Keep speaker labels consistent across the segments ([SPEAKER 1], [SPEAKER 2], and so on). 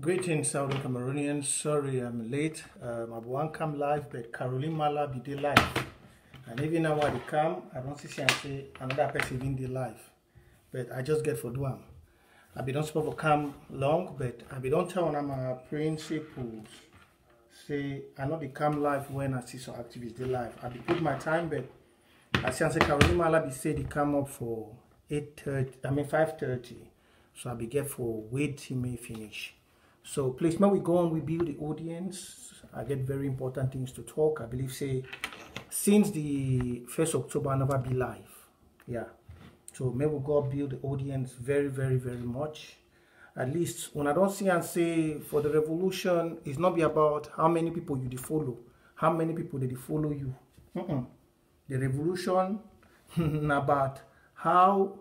[SPEAKER 1] Greetings, Southern Cameroonians. Sorry I'm late. I want to come live, but Caroline Mala be the live. And even now when they come, I don't see another person in the live. But I just get for do I be don't supposed to come long, but I be don't tell them my principles. Say I know they come live when I see some activities they live. I be put my time, but I say Caroline Mala be say they come up for 5:30. So I be get for wait till May finish. So please, when we go on, we build the audience. I get very important things to talk. I believe, say, since the 1st October, I never be live. Yeah. So may we go build the audience very, very, very much. At least when I don't see and say for the revolution, it's not be about how many people you follow, how many people they follow you. The revolution about how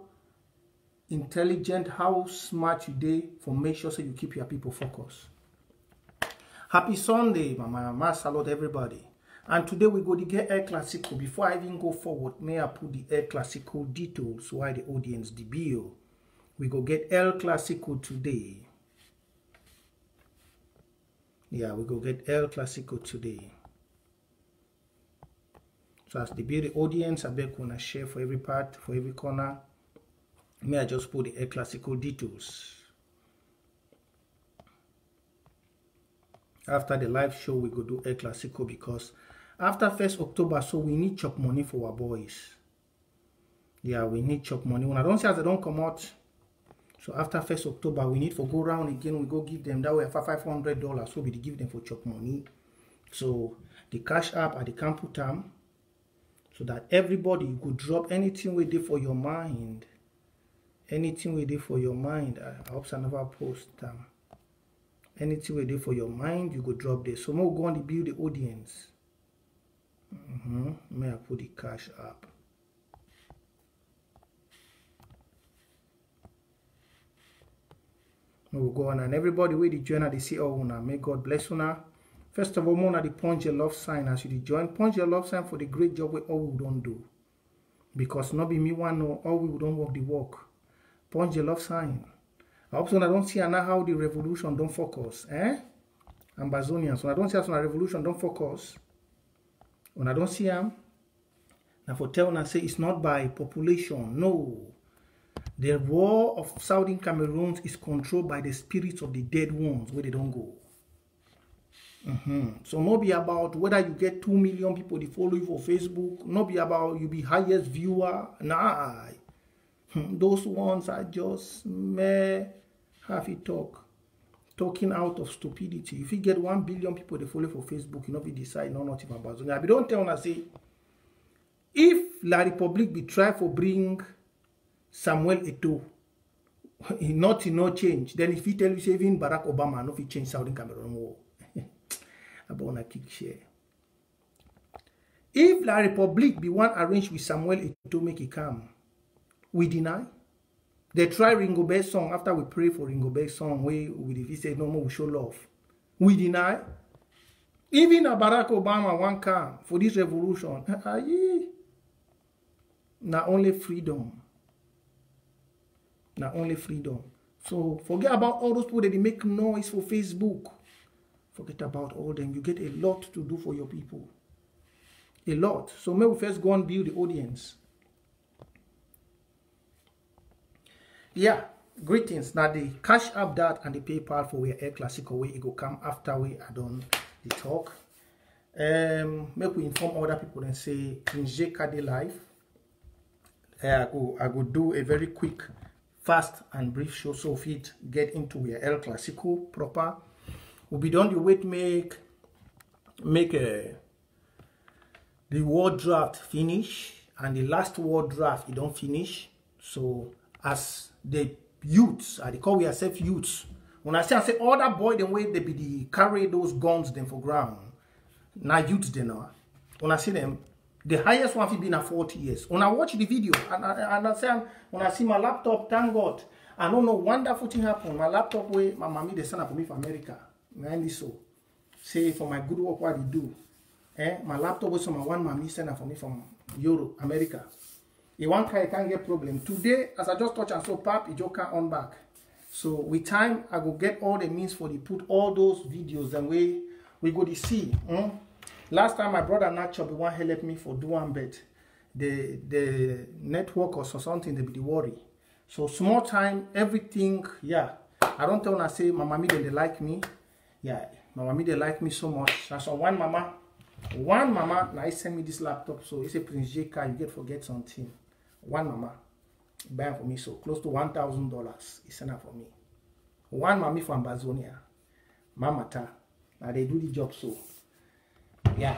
[SPEAKER 1] intelligent, how smart you dey for make sure so you keep your people focused. Happy Sunday, mama salute everybody. And today we go to get El Clasico. Before I even go forward, may I put the El Clasico details why the audience the bill. We go get El Clasico today. Yeah, we go get El Clasico today. So as the build the audience, I beg wanna share for every part, for every corner. May I just put the El Clasico details. After the live show, we go do El Clasico because after 1st October, so we need chop money for our boys. Yeah, we need chop money. When I don't say as they don't come out, so after 1st October, we need to go around again. We go give them that way for $500. So we give them for chop money. So the cash app at the camp time, so that everybody could drop anything we did for your mind. Anything we did for your mind, I hope I never post them. Anything we did for your mind, you go drop this. So we'll go on to build the audience. May I put the cash up? We'll go on and everybody with the join the see all una. May God bless una. First of all, Mona the punch your love sign as you join. Punch your love sign for the great job we all we don't do. Because not be me one know all we don't work the work. Punch the love sign. I hope so I don't see now how the revolution don't focus. Ambazonians. When I don't see us on a revolution don't focus. When I don't see them, now for tell and say it's not by population. No. The war of Southern Cameroon is controlled by the spirits of the dead ones where they don't go. So not be about whether you get 2 million people to follow you for Facebook. Not be about you be highest viewer. Nah. Those ones are just may have it talking out of stupidity. If you get 1 billion people to follow for Facebook, you know, be decide no nothing about it. But don't tell us say if La Republic be try for bring Samuel Eto'o, nothing no change. Then if he tell you say even Barack Obama, no, if he change Southern Cameroon war, I wanna kick share. If La Republic be one arranged with Samuel Eto'o make it come. We deny. They try Ringo Bell's song after we pray for Ringo Bell's song. We say no more, we show love. We deny. Even a Barack Obama one come for this revolution. Not only freedom. Not only freedom. So forget about all those people that they make noise for Facebook. Forget about all them. You get a lot to do for your people. A lot. So may we first go and build the audience. Yeah, greetings. Now the cash app that and the PayPal for where El Clasico way it go come after we are done the talk. Make we inform other people and say Nje Kade live. I go do a very quick, fast and brief show so if it get into where El Clasico proper. We'll be done the wait make the war draft finish and the last war draft it don't finish. So as the youths, I call we ourselves youths. When I say other boy, the way they be the carry those guns them for ground. Now youths they know. When I see them, the highest one been at 40 years. When I watch the video and I say when I see my laptop, thank God, I don't know wonderful thing happen. My laptop way my mommy they send up for me from America. Mainly so. Say for my good work what they do. My laptop was my one mommy send up for me from Europe, America. One car can't get problem. Today, as I just touch and so pap, it just can't on back. So with time, I will get all the means for the put all those videos and we go to see. Last time my brother Nacho be one help me for do one bet. The network or something they be the worry. So small time, everything, yeah. I don't tell when I say Mama me they like me. Yeah, Mama me they like me so much. That's on one mama now he send me this laptop. So it's a Prince J Carr, you get forget something. One mama buy for me, so close to $1,000 he send her for me. One mommy from Amazonia. Mamata. Now they do the job, so yeah.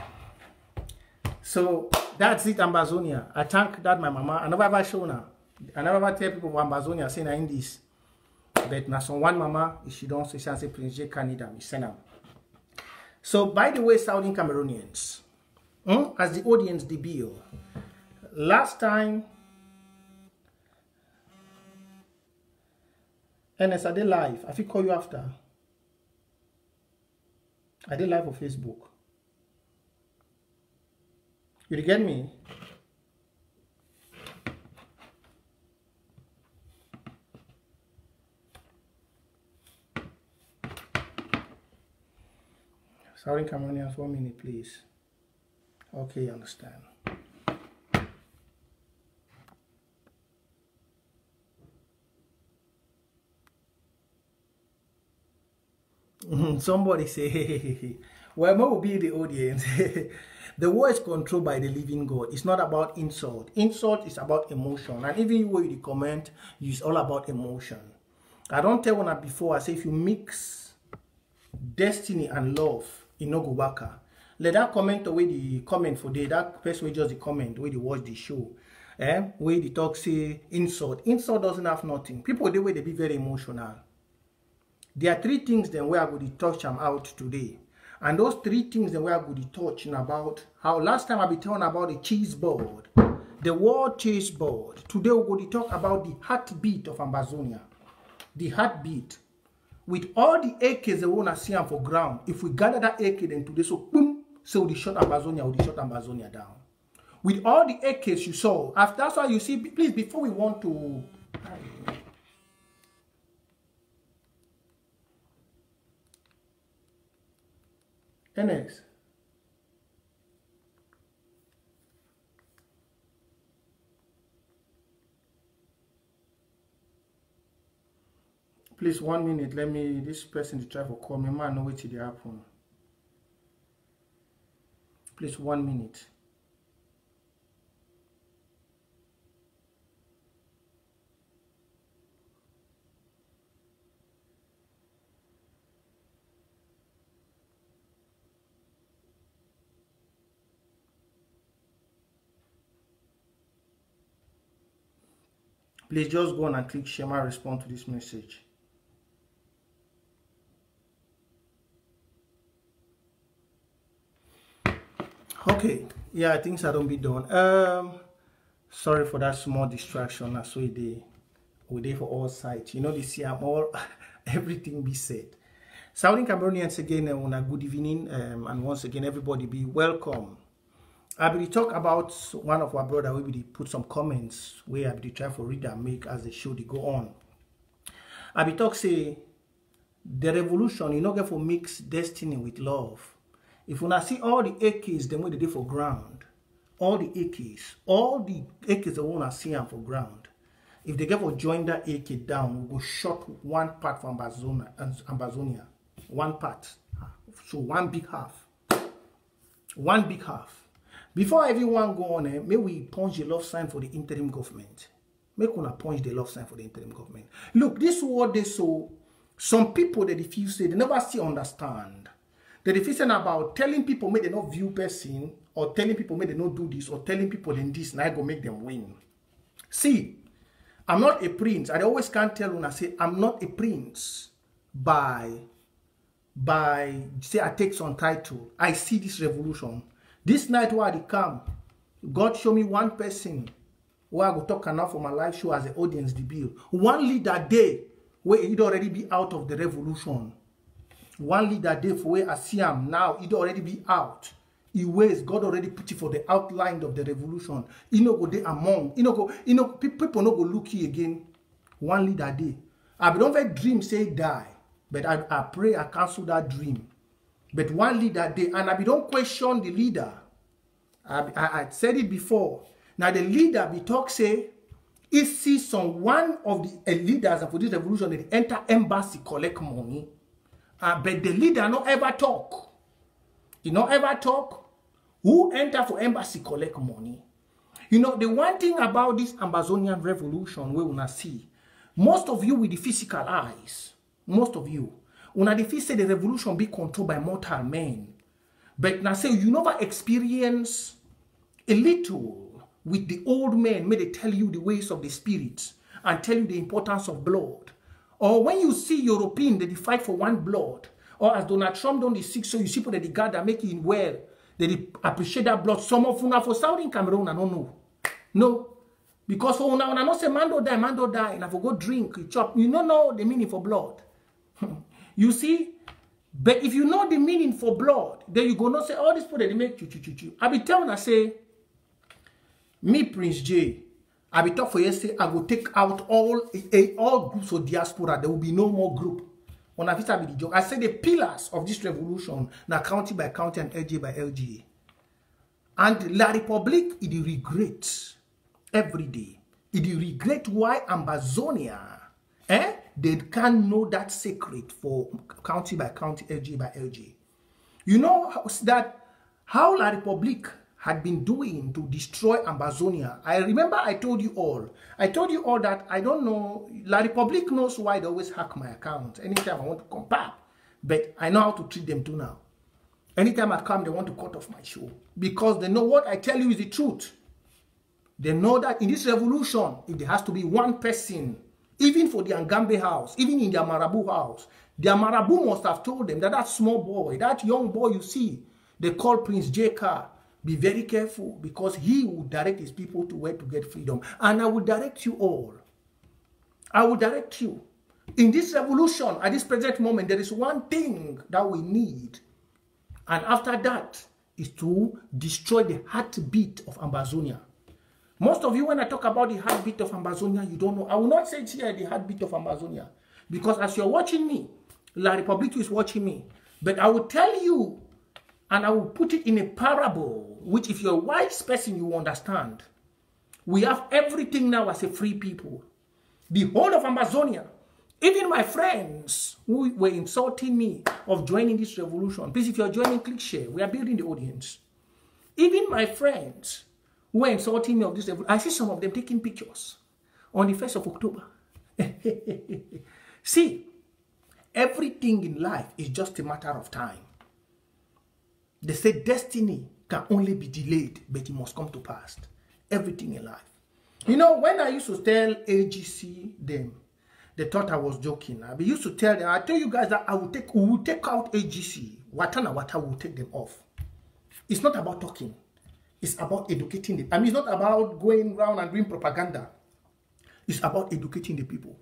[SPEAKER 1] So that's it, Amazonia. I thank that my mama. I never ever show her. I never ever tell people from Amazonia saying in this. But now some one mama, if she don't say she say Prince J Canada, me send them. So by the way, Southern Cameroonians, as the audience debut, last time, Ernest, I did live. I think call you after. I did live on Facebook. You get me? Southern Cameroonians, 1 minute, please. Okay, understand. Somebody say, well, what will be the audience? The war is controlled by the living God. It's not about insult. Insult is about emotion. And even you the comment, it's all about emotion. I don't tell one before, I say if you mix destiny and love, it no go work. Let that comment away the comment for day. That person will just the comment where they watch the show. Where the talk say insult. Insult doesn't have nothing. People the way they be very emotional. There are 3 things then where I go to touch them out today. And those 3 things then where I go to touch about how last time I be talking about the cheese board. The world cheese board. Today we go to talk about the heartbeat of Amazonia. The heartbeat. With all the acres they want to see for ground, if we gather that acre then today, so boom, so we shut Amazonia, we shut Amazonia down. With all the acres you saw, after that's why you see, please, before we want to NX. Please, 1 minute. Let me, this person to try to call me. Man, know what did happen. Please, 1 minute. Please just go on and click share my response to this message. Okay, yeah, things I don't be done. Sorry for that small distraction. That's why we there for all sides. You know, this year I'm all everything be said. Southern Cameroonians again on a good evening, and once again everybody be welcome. I will talk about one of our brother. We will put some comments where I will try to read and make as the show they go on. I will talk say the revolution you know get for mix destiny with love. If you see all the acres them way they do for ground, all the acres they want to see them for ground. If they get for join that acre down, we go short one part from Amazonia, one part, so one big half. Before everyone go on, may we punch the love sign for the interim government. Make una punch the love sign for the interim government. Look, this word they so some people that if you say they never still understand. The definition about telling people may they not view person, or telling people may they not do this, or telling people in this, now I go make them win. See, I'm not a prince. I always can't tell when I say I'm not a prince by say I take some title. I see this revolution. This night where I come, God show me one person where I go talk enough for my live show as an audience debut. One leader day where he'd already be out of the revolution. One leader day for where I see him now, he'd already be out. He ways God already put it for the outline of the revolution. He no go there among. People no go look here again. One leader day. I don't have a dream say die, but I pray I cancel that dream. But one leader day, and I don't question the leader. I said it before. Now the leader be talk say, if see some one of the leaders for this revolution, they enter embassy collect money, but the leader not ever talk. He not ever talk. Who enter for embassy collect money? You know, the one thing about this Amazonian revolution we wanna see, most of you with the physical eyes, most of you, when they say the revolution be controlled by mortal men, but now say you never experience a little with the old men, may they tell you the ways of the spirits and tell you the importance of blood. Or when you see European, they fight for one blood, or as Donald Trump done the sick, so you see people that the God that make it well, they appreciate that blood. Some of una for Southern Cameroon, I don't know. No. Because for una not say man don't die, and I for go drink, chop. You don't know the meaning for blood. You see? But if you know the meaning for blood, then you go not say, all these people they make chu. I be telling I say, me Prince J, I be talk for yesterday, I will take out all groups of diaspora. There will be no more group. When I be the joke, I say the pillars of this revolution, now county by county and LG by LG. And La Republique, it regrets every day. It regret why Amazonia, they can't know that secret for county by county, LG by LG. You know how La Republique had been doing to destroy Amazonia. I remember I told you all that I don't know, La Republique knows why they always hack my account anytime I want to come back. But I know how to treat them too now. Anytime I come, they want to cut off my show. Because they know what I tell you is the truth. They know that in this revolution, if there has to be one person, even for the Ngambe house, even in their Marabu house, their Marabu must have told them that that small boy, that young boy you see, they call Prince J. Carr, be very careful because he will direct his people to where to get freedom. And I will direct you all. I will direct you. In this revolution, at this present moment, there is one thing that we need. And after that is to destroy the heartbeat of Amazonia. Most of you, when I talk about the heartbeat of Amazonia, you don't know. I will not say it's here the heartbeat of Amazonia. Because as you're watching me, La Republique is watching me. But I will tell you, and I will put it in a parable, which if you're a wise person, you understand. We have everything now as a free people. The whole of Amazonia. Even my friends who were insulting me of joining this revolution. Please, if you're joining, click share. We are building the audience. Even my friends who were insulting me of this revolution, I see some of them taking pictures on the 1st of October. See, everything in life is just a matter of time. They say destiny can only be delayed, but it must come to pass. Everything in life. You know, when I used to tell AGC them, they thought I was joking. I used to tell them, I tell you guys that we will take out AGC. Watana will take them off. It's not about talking. It's about educating them. I mean, it's not about going around and doing propaganda. It's about educating the people.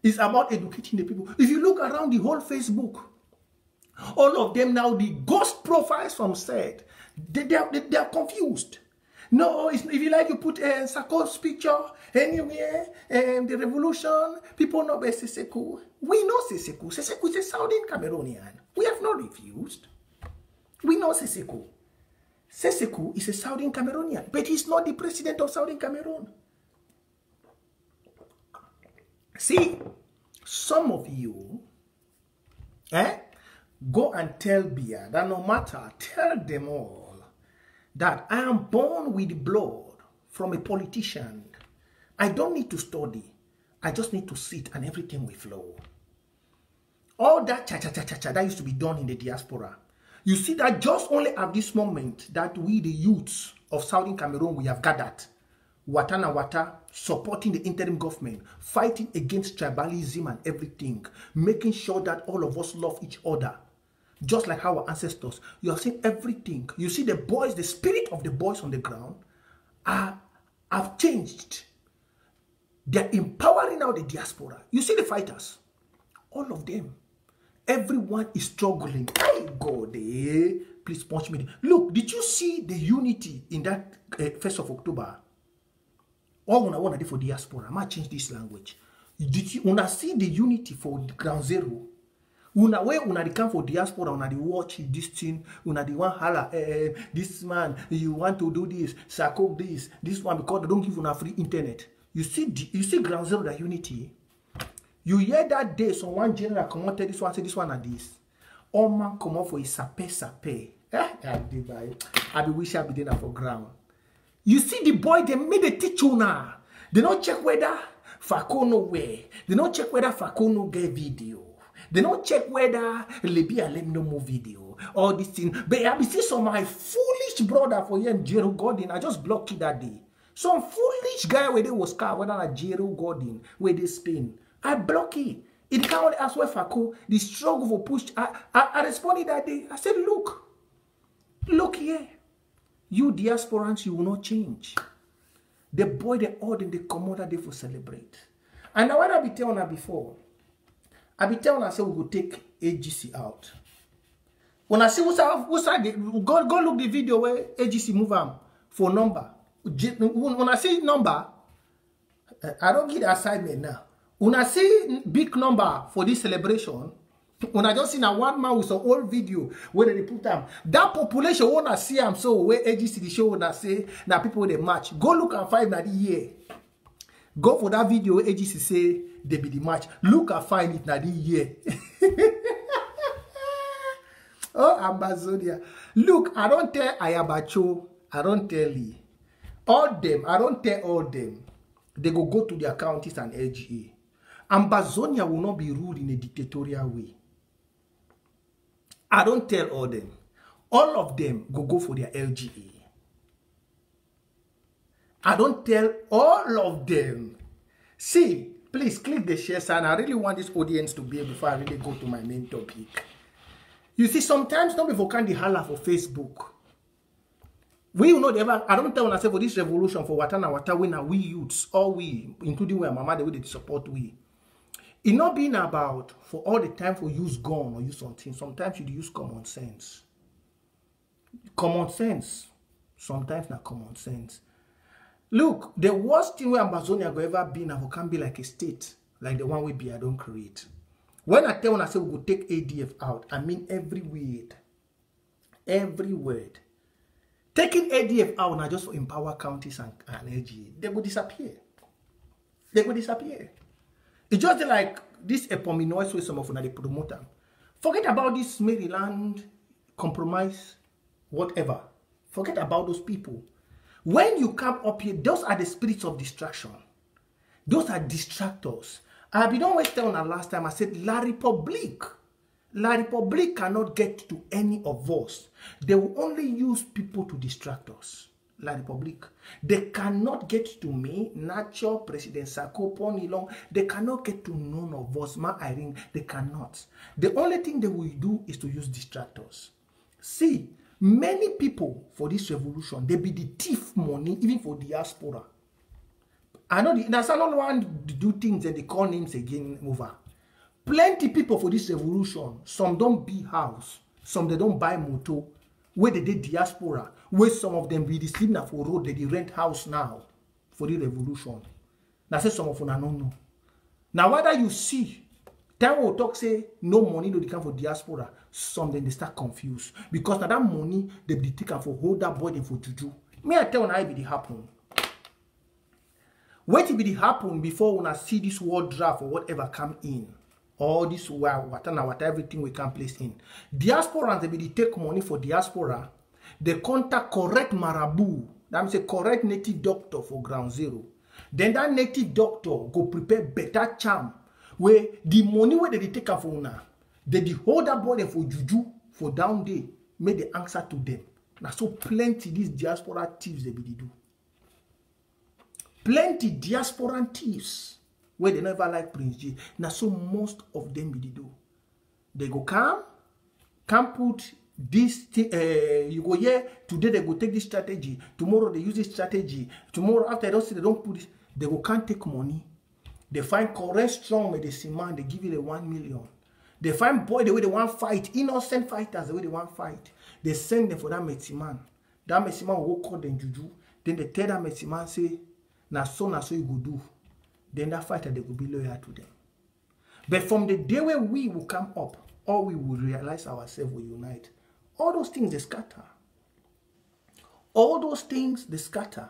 [SPEAKER 1] It's about educating the people. If you look around the whole Facebook, all of them now, the ghost profiles from said, they are confused. No, if you like, you put Sarko's picture anywhere, the revolution, people know about Seseku. We know Seseku. Seseku is a Southern Cameroonian. We have not refused. We know Seseku. Seseku is a Southern Cameroonian, but he's not the president of Southern Cameroon. See, some of you, go and tell Bia that no matter, tell them all that I am born with blood from a politician. I don't need to study. I just need to sit and everything will flow. All that cha-cha-cha-cha-cha that used to be done in the diaspora. You see that just only at this moment that we, the youths of Southern Cameroon, we have gathered. Watana Wata, supporting the interim government, fighting against tribalism and everything, making sure that all of us love each other. Just like our ancestors, you have seen everything. You see the boys, the spirit of the boys on the ground have changed. They're empowering now the diaspora. You see the fighters, all of them. Everyone is struggling. Hey, God, please punch me. Look, did you see the unity in that 1st of October? All I want to do for diaspora, I might change this language. Did you una see the unity for ground zero? Una way una the come for diaspora, una the watch this thing, una the one holla, this man, you want to do this, Sako this one, because they don't give una free internet. You see ground zero, the unity. You hear that day someone general come out, this one say this one and this. All man come out for a sape. I be wish I be there for ground. You see the boy, they made a teach una. They don't check whether Fako no way. They don't check whether Fako no get video. They don't check whether Libya let me no more video. All this thing. But I be see some of my foolish brother for him, Jero Gordon. I just blocked it that day. Some foolish guy where they was car, whether a Jero Gordon, where they Spain. I block it. It can't ask where Fako, the struggle for push. I responded that day. I said, look here. You diasporans, you will not change. The boy, the odd, and the commander, they will celebrate. And now what I be telling her before, I be telling her, say we go take AGC out. When I see who's go look the video where AGC move am for number. When I see number, I don't get the assignment now. When I see big number for this celebration, when I just see a one man with some old video where they put them, that population wanna see them so where AGC the show wanna say now people they match. Go look and find that year. Go for that video where AGC say they be the match. Look and find it now the year. Oh, Amazonia. Look, I don't tell Ayabacho, I don't tell Lee. All them, I don't tell all them. They go to their counties and LGA. Amazonia will not be ruled in a dictatorial way. I don't tell all them. All of them go for their LGA. I don't tell all of them. See, please click the share sign. I really want this audience to be able before I really go to my main topic. You see, sometimes not before can the holla for Facebook. We will not ever, I don't tell when I say for this revolution for Watana we now we youths, all we, including where Mama the way they support we. It not being about for all the time for use gun or use something. Sometimes you use common sense. Common sense. Sometimes not common sense. Look, the worst thing where Amazonia go ever be now can be like a state, like the one we be I don't create. When I say we go take ADF out, I mean every word. Every word. Taking ADF out now just for empower counties and LGA, they will disappear. They will disappear. It's just like this eponymous way some of them they promote them. Forget about this Maryland compromise, whatever. Forget about those people. When you come up here, those are the spirits of distraction. Those are distractors. I be don't waste time on last time. I said La Republic cannot get to any of us. They will only use people to distract us. La Republic. They cannot get to me, Nacho, President Sako, Ponilong. They cannot get to none of us. Ma Irene, they cannot. The only thing they will do is to use distractors. See, many people for this revolution, they be the thief money, even for diaspora. I know that's not one to do things and they call names again over. Plenty people for this revolution, some don't buy house, some they don't buy motor, where they did diaspora, where some of them be the sleep now for road, they rent house now for the revolution. Now say some of them don't know. Now whether you see, time will talk say no money no they come for diaspora, some then they start confused. Because now that money they be taken for hold that body for juju. Me I tell when I be the happen. Wait till be the happen before when I see this world draft or whatever come in. All this what everything we can place in. Diasporans, they be take money for diaspora. They contact correct marabout. That means a correct native doctor for ground zero. Then that native doctor go prepare better charm. Where the money where they take for now, they hold that body for juju for down day. Make the answer to them. Now so plenty these diaspora thieves they be do. Plenty diaspora thieves. Where they never like Prince J. Now, so most of them be do. They go come put this thing, you go here, today they go take this strategy, tomorrow they use this strategy, tomorrow after they don't see they don't put this, they go can't take money. They find correct strong medicine man, they give you the 1 million. They find boy the way they want fight, innocent fighters the way they want fight. They send them for that medicine man. That medicine man will call them juju. Then they tell that medicine man say, na so you go do. then that fighter, they will be loyal to them. But from the day where we will come up, or we will realize ourselves will unite, all those things, they scatter. All those things, they scatter.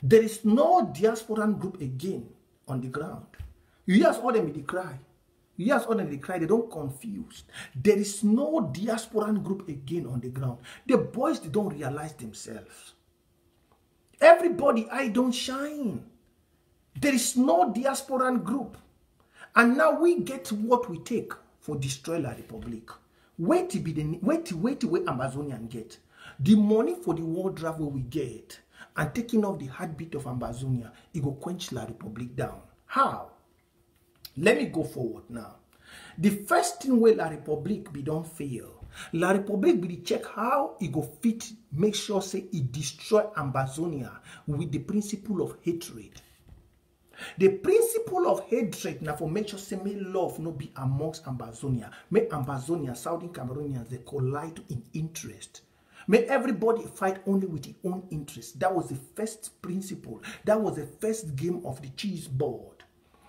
[SPEAKER 1] There is no diasporan group again on the ground. You hear all them, they cry. You hear all them, they cry. They don't confuse. There is no diasporan group again on the ground. The boys, they don't realize themselves. Everybody, I don't shine. There is no diasporan group. And now we get what we take for destroy La Republic. Wait till where Amazonian get. The money for the war draft we get and taking off the heartbeat of Amazonia, it will quench La Republic down. How? Let me go forward now. The first thing where La Republic be don't fail. La Republic be check how it go fit, make sure say it destroy Amazonia with the principle of hatred. The principle of hatred now for make sure say may love no be amongst Amazonia. May Amazonia, Southern Cameroonians, they collide in interest. May everybody fight only with their own interest. That was the first principle. That was the first game of the cheese board.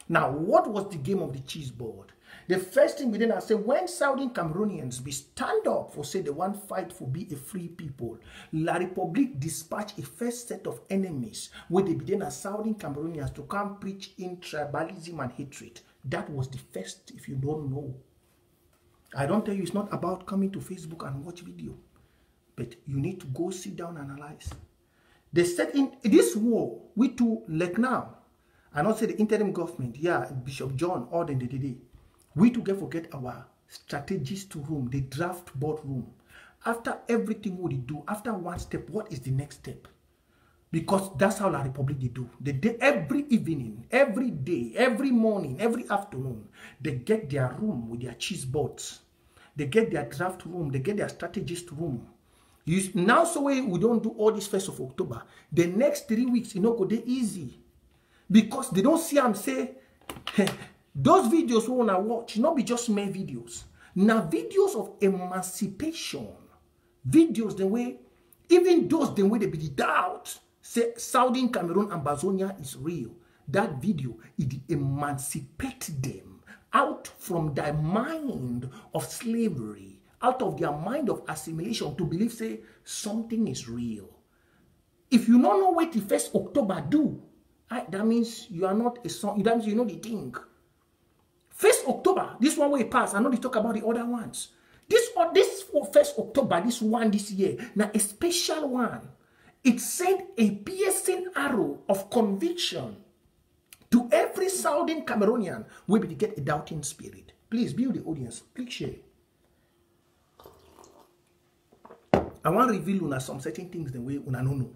[SPEAKER 1] Now, what was the game of the cheese board? The first thing we did say, when Southern Cameroonians be stand up for say they want fight for be a free people, La Republic dispatch a first set of enemies where they begin as Southern Cameroonians to come preach in tribalism and hatred. That was the first, if you don't know. I don't tell you it's not about coming to Facebook and watch video. But you need to go sit down and analyze. They said in this war, we too, like now, I not say the interim government, yeah, Bishop John, all the day. We to forget our strategist room, the draft board room. After everything what they do, after one step, what is the next step? Because that's how La Republic they do. They do every evening, every day, every morning, every afternoon, they get their room with their cheese boards. They get their draft room, they get their strategist room. Now, so we don't do all this 1st of October. The next 3 weeks, go they easy. Because they don't see and say, hey, those videos we want to watch, not be just mere videos. Now, videos of emancipation. Videos the way, even those the way they be the doubt, say Southern Cameroon and Amazonia is real. That video, it emancipate them out from their mind of slavery, out of their mind of assimilation to believe, say, something is real. If you don't know what the 1st October do, that means you are not a son. That means you know the thing. 1st October, this one way pass. I know they talk about the other ones. This 1st October, this one this year, now a special one. It sent a piercing arrow of conviction to every Southern Cameroonian where we get a doubting spirit. Please, build the audience. Click share. I want to reveal una some certain things the way una no know.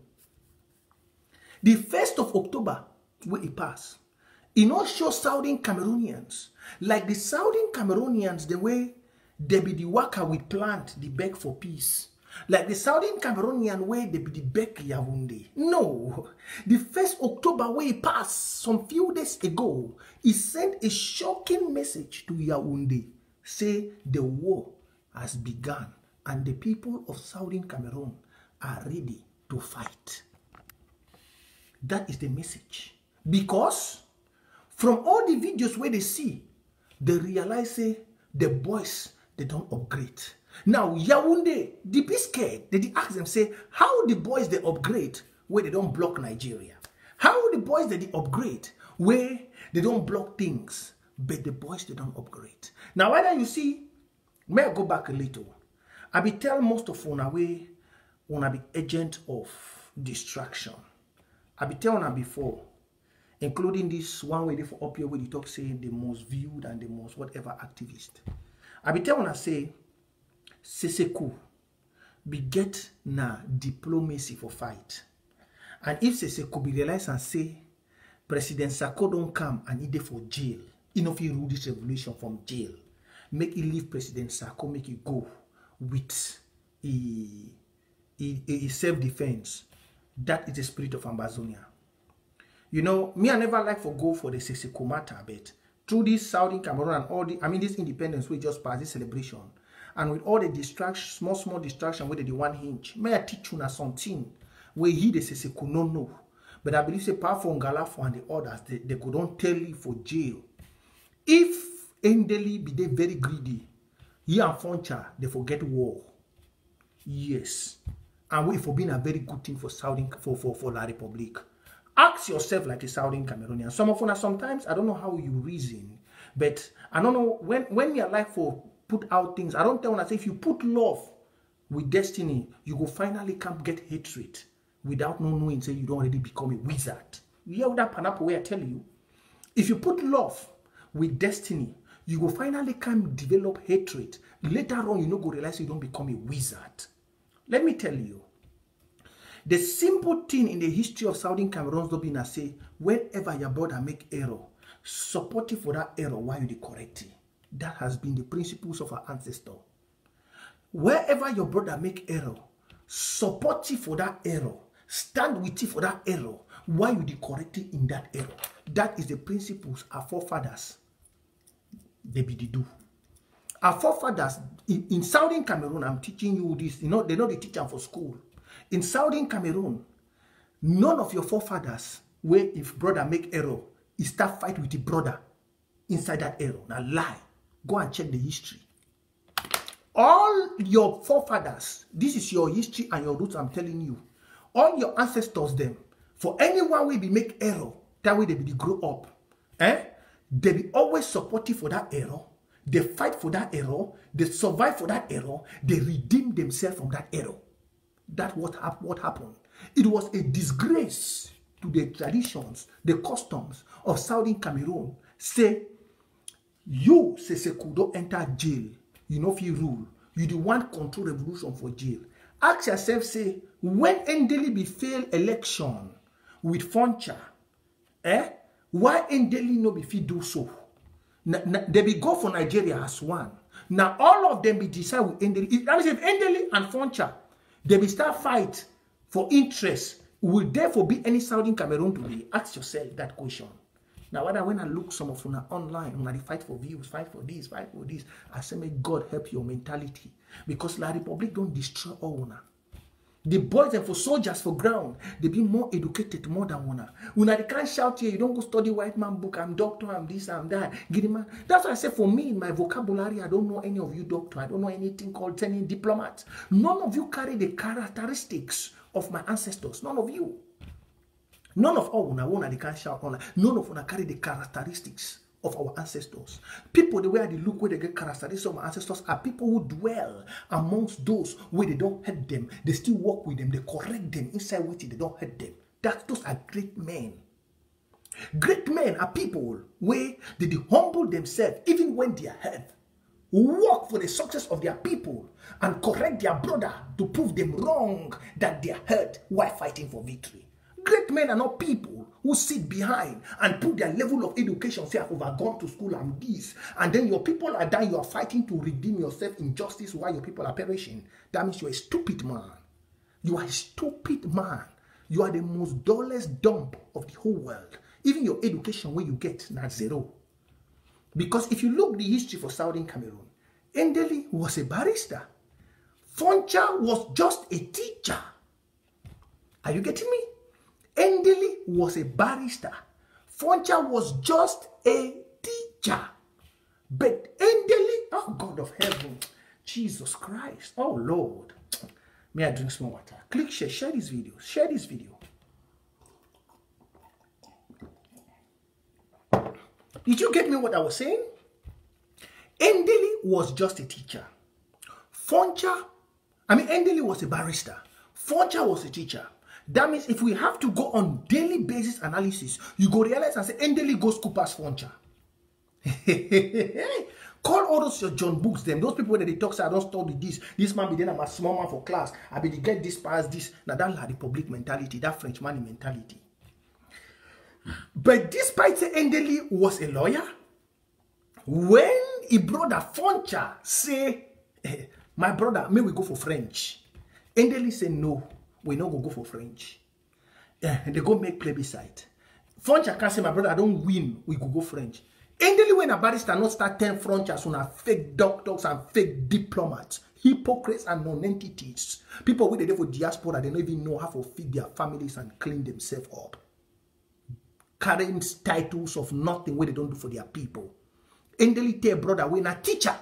[SPEAKER 1] The 1st of October, where it pass, it not show Southern Cameroonians. Like the Southern Cameroonians, the way they be the worker we plant, the beg for peace. Like the Southern Cameroonian way they be the beg Yaoundé. No. The 1st October where it passed some few days ago, it sent a shocking message to Yaoundé. Say the war has begun. And the people of Southern Cameroon are ready to fight. That is the message. Because from all the videos where they see, they realize say, the boys, they don't upgrade. Now, Yaoundé, they be scared. They ask them, say, how the boys they upgrade where they don't block Nigeria? How the boys they upgrade where they don't block things, but the boys they don't upgrade? Now, whether you see, may I go back a little? I be tell most of una way una be agent of distraction. I be tell una before, including this one way for up here where they talk say the most viewed and the most whatever activist. I be tell una say Seseku be get na diplomacy for fight. And if Seseku be realize and say President Sako don't come and he dey for jail, he no fit rule this revolution from jail. Make he leave President Sako, make he go with a self-defense. That is the spirit of Amazonia. You know, me, I never like for go for the Seseku matter, but through this Southern Cameroon and all the, this independence we just passed, this celebration, and with all the distraction, small distraction where they one hinge, may I teach you something where he the Seseku no. But I believe say Powerful Galafo and the others, they could not tell you for jail. If Endeli be they very greedy, he and Foncha, they forget war. Yes. And we for being a very good thing for for La Republic. Ask yourself like a Southern Cameroonian. Some of us sometimes, I don't know how you reason, but I don't know when you like for put out things, I don't tell when I say if you put love with destiny, you will finally come get hatred without no knowing, say you don't already become a wizard. You hear that pineapple way I tell you? If you put love with destiny, you will finally come develop hatred. Later on, you know, go realize you don't become a wizard. Let me tell you, the simple thing in the history of Southern Cameroon has been to say, whenever your brother make error, support you for that error while you correct it. That has been the principles of our ancestors. Wherever your brother make error, support you for that error. Stand with you for that error while you correct it in that error. That is the principles our forefathers, they be the do. Our forefathers in Southern Cameroon, I'm teaching you this, you know, they know they teach them for school. In Southern Cameroon, none of your forefathers, where if brother make error, he start fight with the brother inside that error. Now lie. Go and check the history. All your forefathers, this is your history and your roots, I'm telling you. All your ancestors, them, for anyone will be make error, that way they be grow up. They be always supportive for that error. They fight for that error. They survive for that error. They redeem themselves from that error. That's what happened. It was a disgrace to the traditions, the customs of Southern Cameroon. Say, you, Sesekudo, enter jail. You know if you rule. You the one control revolution for jail. Ask yourself, say, when Endeli be fail election with Foncha, why Endeli no be fit do so? They be go for Nigeria as one. Now all of them be decide with Endeli. That means if Endeli and Foncha, they be start fight for interest, will therefore be any Southern Cameroon today? Ask yourself that question. Now when I look some of them online, when they fight for views, fight for this, I say may God help your mentality. Because La Republic don't destroy all una. The boys and for soldiers for ground, they be more educated more than una. When they can't shout here, you don't go study white man book, I'm doctor, I'm this, I'm that. That's why I say for me, in my vocabulary, I don't know any of you doctor. I don't know anything called any diplomat. None of you carry the characteristics of my ancestors. None of you. None of all una they can't shout on. None of una carry the characteristics of our ancestors. People, the way they look, where they get characteristics of our ancestors are people who dwell amongst those where they don't hurt them. They still walk with them. They correct them inside which they don't hurt them. Those are great men. Great men are people where they humble themselves even when they are hurt. Work for the success of their people and correct their brother to prove them wrong that they are hurt while fighting for victory. Great men are not people who sit behind and put their level of education, say, I've overgone to school and this. And then your people are dying, you are fighting to redeem yourself in justice while your people are perishing. That means you're a stupid man. You are a stupid man. You are the most dullest dump of the whole world. Even your education, where you get, not zero. Because if you look the history for Southern Cameroon, Endeli was a barrister. Foncha was just a teacher. Are you getting me? Endeli was a barrister. Foncha was just a teacher. But Endeli, oh God of heaven, Jesus Christ, oh Lord. May I drink some water? Click share, share this video, share this video. Did you get me what I was saying? Endeli was just a teacher. Endeli was a barrister. Foncha was a teacher. That means if we have to go on daily basis analysis, you go realize and say, Endeli goes school past Foncha. Call all those your John books, them. Those people that they talk, say, I don't study this. This man be then I'm a small man for class. I be to get this past this. Now that's the public mentality, that French money mentality. But despite say Endeli was a lawyer, when his brother Foncha say, my brother, may we go for French? Endeli say, no. We not go for French. They go make plebiscite. Foncha can say, my brother, I don't win. We go French. Endeli when a barrister not start 10 Frenchers on a fake doctors and fake diplomats, hypocrites and non-entities. People with the for diaspora, they don't even know how to feed their families and clean themselves up. carrying titles of nothing where they don't do for their people. Endeli tell brother, when a teacher,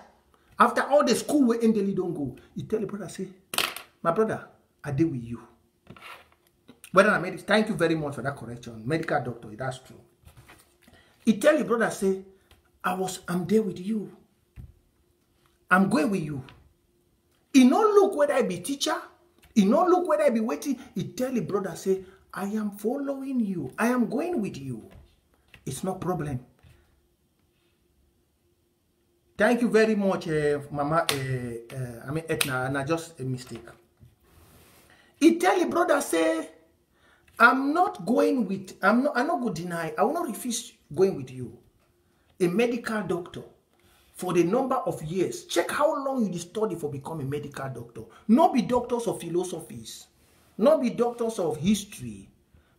[SPEAKER 1] after all the school where Endeli don't go, he tell the brother, say, my brother, I deal with you. Whether I made it, thank you very much for that correction. Medical doctor, that's true. He tell the brother, say, I'm there with you. I'm going with you. He no look whether I be teacher. He no look whether I be waiting. He tell the brother, say, I am following you. I am going with you. It's no problem. Thank you very much, Mama. Etna, and just a mistake. He tell the brother, say, I'm not going with, I'm not going to deny, I will not refuse going with you. A medical doctor for the number of years. Check how long you study for becoming a medical doctor. Not be doctors of philosophies. Not be doctors of history.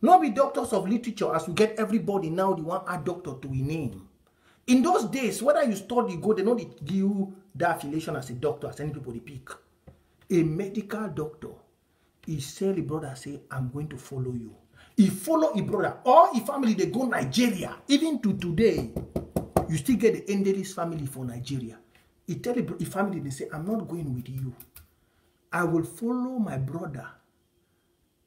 [SPEAKER 1] Not be doctors of literature as we get everybody now the one add doctor to a name. In those days, whether you study, go, they know they give you that affiliation as a doctor, as any people they pick. A medical doctor, he tell the brother, say, I'm going to follow you. He follow his brother. Or his family, they go Nigeria. Even to today, you still get the Endeli's family for Nigeria. He tell the family, they say, I'm not going with you. I will follow my brother.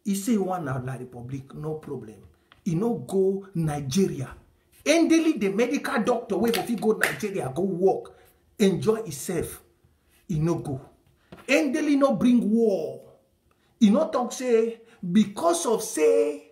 [SPEAKER 1] He say, one out la Republic, no problem. He no go Nigeria. Endeli, the medical doctor, where if he go Nigeria, go work, enjoy himself. He no go. Endeli no bring war. He no talk say, because of say,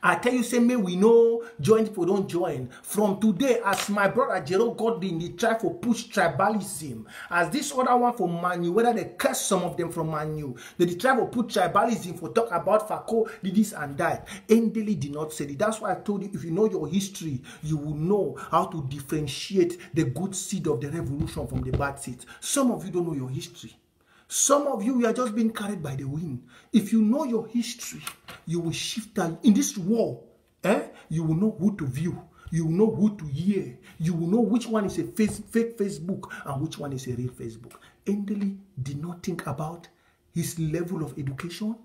[SPEAKER 1] I tell you, say, may we know, join people don't join. From today, as my brother Gerald Godwin, they try to push tribalism. As this other one for Manu, whether they curse some of them from Manu, they try to put tribalism for talk about Fako, this and that. Endeli did not say it. That's why I told you, if you know your history, you will know how to differentiate the good seed of the revolution from the bad seed. Some of you don't know your history. Some of you are just being carried by the wind. If you know your history, you will shift that. In this war, you will know who to view. You will know who to hear. You will know which one is a fake Facebook and which one is a real Facebook. Endeli did not think about his level of education.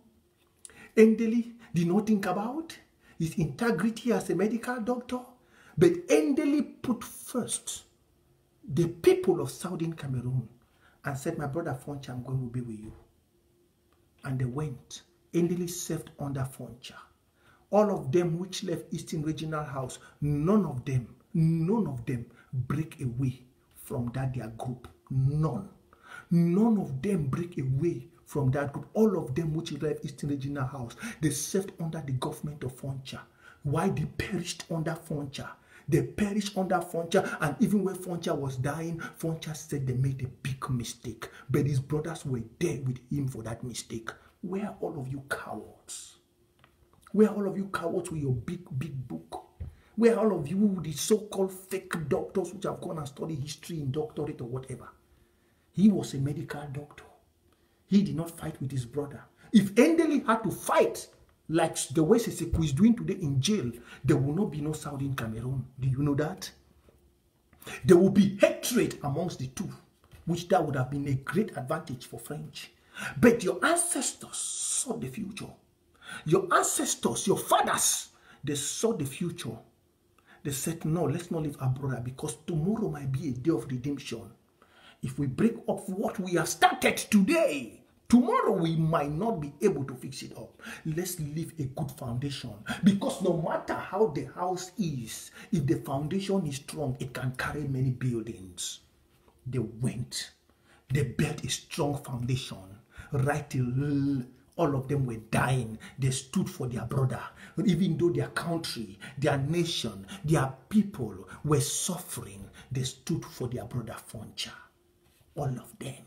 [SPEAKER 1] Endeli did not think about his integrity as a medical doctor. But Endeli put first the people of Southern Cameroon and said, my brother Foncha, I'm going to be with you. And they went. Endeli served under Foncha. All of them which left Eastern Regional House, none of them break away from that their group. None. None of them break away from that group. All of them which left Eastern Regional House, they served under the government of Foncha. Why they perished under Foncha? They perished under Foncha, and even when Foncha was dying, Foncha said they made a big mistake. But his brothers were there with him for that mistake. Where are all of you cowards? Where are all of you cowards with your big book? Where are all of you, the so-called fake doctors which have gone and studied history in doctorate or whatever? He was a medical doctor. He did not fight with his brother. If Endeli had to fight, like the way Seseku is doing today in jail, there will not be no Southern Cameroon. Do you know that? There will be hatred amongst the two, which that would have been a great advantage for French. But your ancestors saw the future. Your ancestors, your fathers, they saw the future. They said, no, let's not leave our brother because tomorrow might be a day of redemption. If we break up what we have started today, tomorrow we might not be able to fix it up. Let's leave a good foundation. Because no matter how the house is, if the foundation is strong, it can carry many buildings. They went. They built a strong foundation. Right till all of them were dying. They stood for their brother. Even though their country, their nation, their people were suffering, they stood for their brother Foncha. All of them.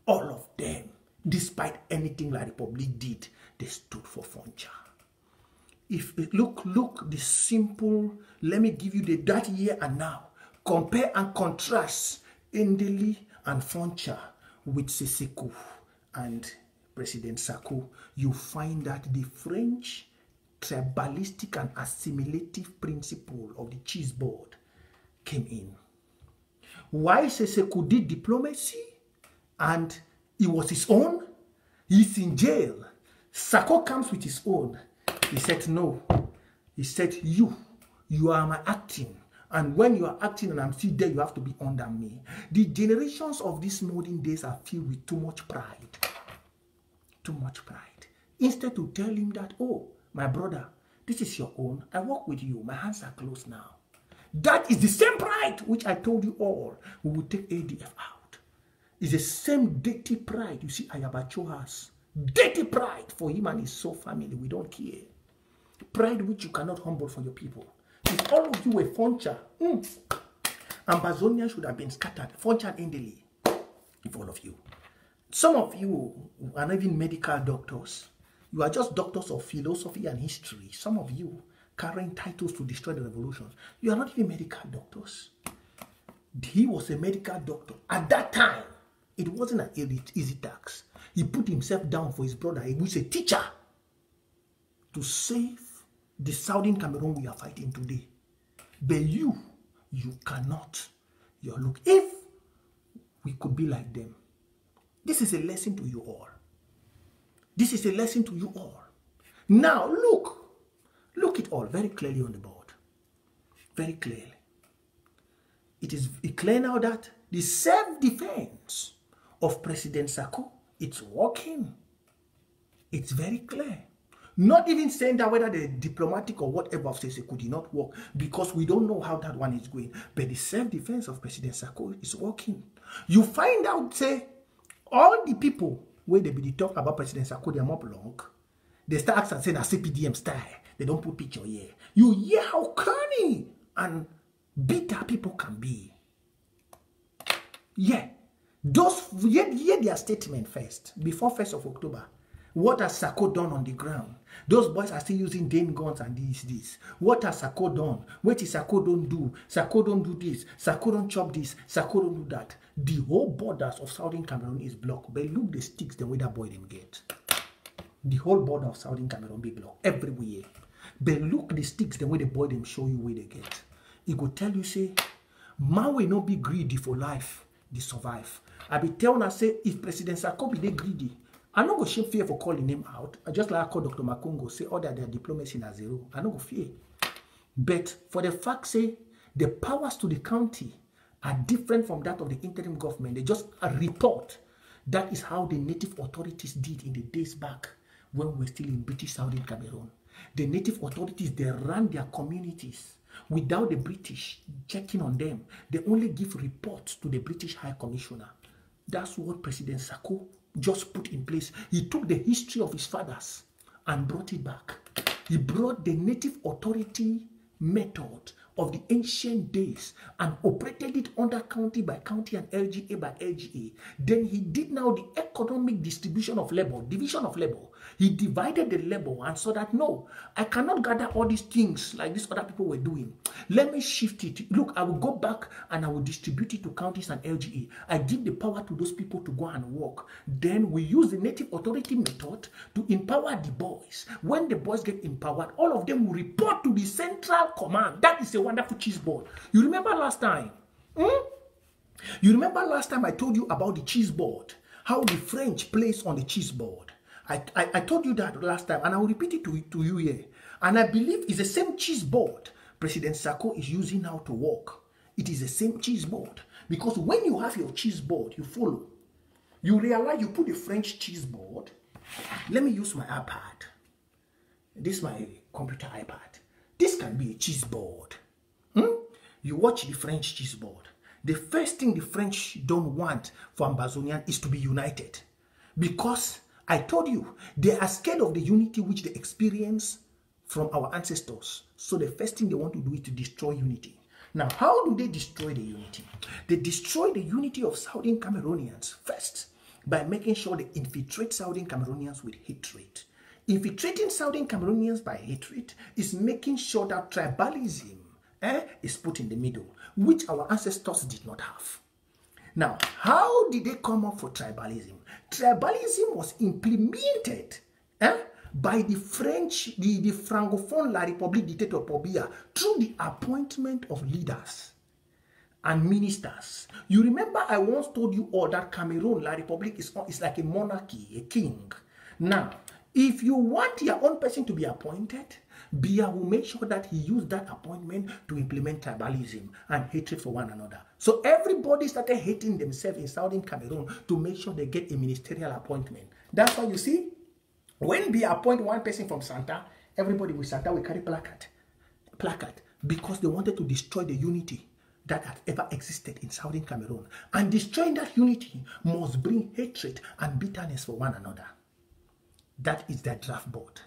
[SPEAKER 1] All of them. Despite anything La Republic did, they stood for Foncha. If look the simple, let me give you that year and now. Compare and contrast Endeli and Foncha with Seseku and President Saku. You find that the French tribalistic and assimilative principle of the cheese board came in. Why Seseku did diplomacy and it was his own. He's in jail. Sako comes with his own. He said, no, He said, you are my acting. And when you are acting and I'm still there, you have to be under me. The generations of these modern days are filled with too much pride. Too much pride. Instead to tell him that, oh, my brother, this is your own. I work with you. My hands are closed now. That is the same pride which I told you all. We will take ADF out. It's the same dirty pride you see Ayabacho has. Dirty pride for him and his soul family. We don't care. Pride which you cannot humble for your people. If all of you were Foncha, Ambazonia should have been scattered. Foncha and Endeli. If all of you. Some of you are not even medical doctors. You are just doctors of philosophy and history. Some of you carrying titles to destroy the revolution. You are not even medical doctors. He was a medical doctor. At that time, it wasn't an easy task. He put himself down for his brother. He was a teacher to save the southern Cameroon we are fighting today. But you cannot. Look, if we could be like them, this is a lesson to you all. This is a lesson to you all. Now, look it all very clearly on the board. Very clearly. It is clear now that the self-defense of President Sako, it's working. It's very clear. Not even saying that whether the diplomatic or whatever of Seseko did not work, because we don't know how that one is going. But the self-defense of President Sako is working. You find out, say, all the people where they be the talk about President Sako, they are more long. They start asking saying a CPDM style. They don't put picture here. You hear how cunning and bitter people can be. Yeah. Hear their statement first, before 1st of October. What has Sako done on the ground? Those boys are still using Dane guns and this. What has Sako done? What is Sako don't do? Sako don't do this. Sako don't chop this. Sako don't do that. The whole borders of Southern Cameroon is blocked. But look the sticks the way that boy them get. The whole border of Southern Cameroon be blocked everywhere. But look the sticks the way the boy them show you where they get. It go tell you say, man will not be greedy for life. They survive. I be telling her say, if President Sako be they greedy, I no go shame fear for calling him out. I just like I call Dr. Makongo, say all that their diplomacy na zero. I no go fear. But for the fact say, the powers to the county are different from that of the interim government. They just report. That is how the native authorities did in the days back when we were still in British Southern Cameroon. The native authorities, they ran their communities without the British checking on them. They only give reports to the British High Commissioner. That's what President Sako just put in place. He took the history of his fathers and brought it back. He brought the native authority method of the ancient days and operated it under county by county and LGA by LGA. Then he did now the economic distribution of labor, division of labor. He divided the labor and saw that, no, I cannot gather all these things like these other people were doing. Let me shift it. Look, I will go back and I will distribute it to counties and LGA. I give the power to those people to go and work. Then we use the native authority method to empower the boys. When the boys get empowered, all of them will report to the central command. That is a wonderful cheese board. You remember last time? You remember last time I told you about the cheese board? How the French plays on the cheese board. I told you that last time, and I will repeat it to you here. And I believe it's the same cheese board President Sako is using now to work. It is the same cheese board. Because when you have your cheese board, you follow. You realize you put the French cheese board. Let me use my iPad. This is my computer iPad. This can be a cheese board. You watch the French cheese board. The first thing the French don't want for Ambazonian is to be united. Because I told you, they are scared of the unity which they experience from our ancestors. So the first thing they want to do is to destroy unity. Now, how do they destroy the unity? They destroy the unity of Southern Cameroonians first by making sure they infiltrate Southern Cameroonians with hatred. Infiltrating Southern Cameroonians by hatred is making sure that tribalism is put in the middle, which our ancestors did not have. Now, how did they come up for tribalism? Tribalism was implemented by the French, the Francophone La République dictator Pobia through the appointment of leaders and ministers. You remember I once told you all that Cameroon, La République is like a monarchy, a king. Now, If you want your own person to be appointed, Biya will make sure that he used that appointment to implement tribalism and hatred for one another. So everybody started hating themselves in Southern Cameroon to make sure they get a ministerial appointment. That's why you see, when Biya appoint one person from Santa, everybody with Santa will carry placard, because they wanted to destroy the unity that had ever existed in Southern Cameroon. And destroying that unity must bring hatred and bitterness for one another. That is their draft board.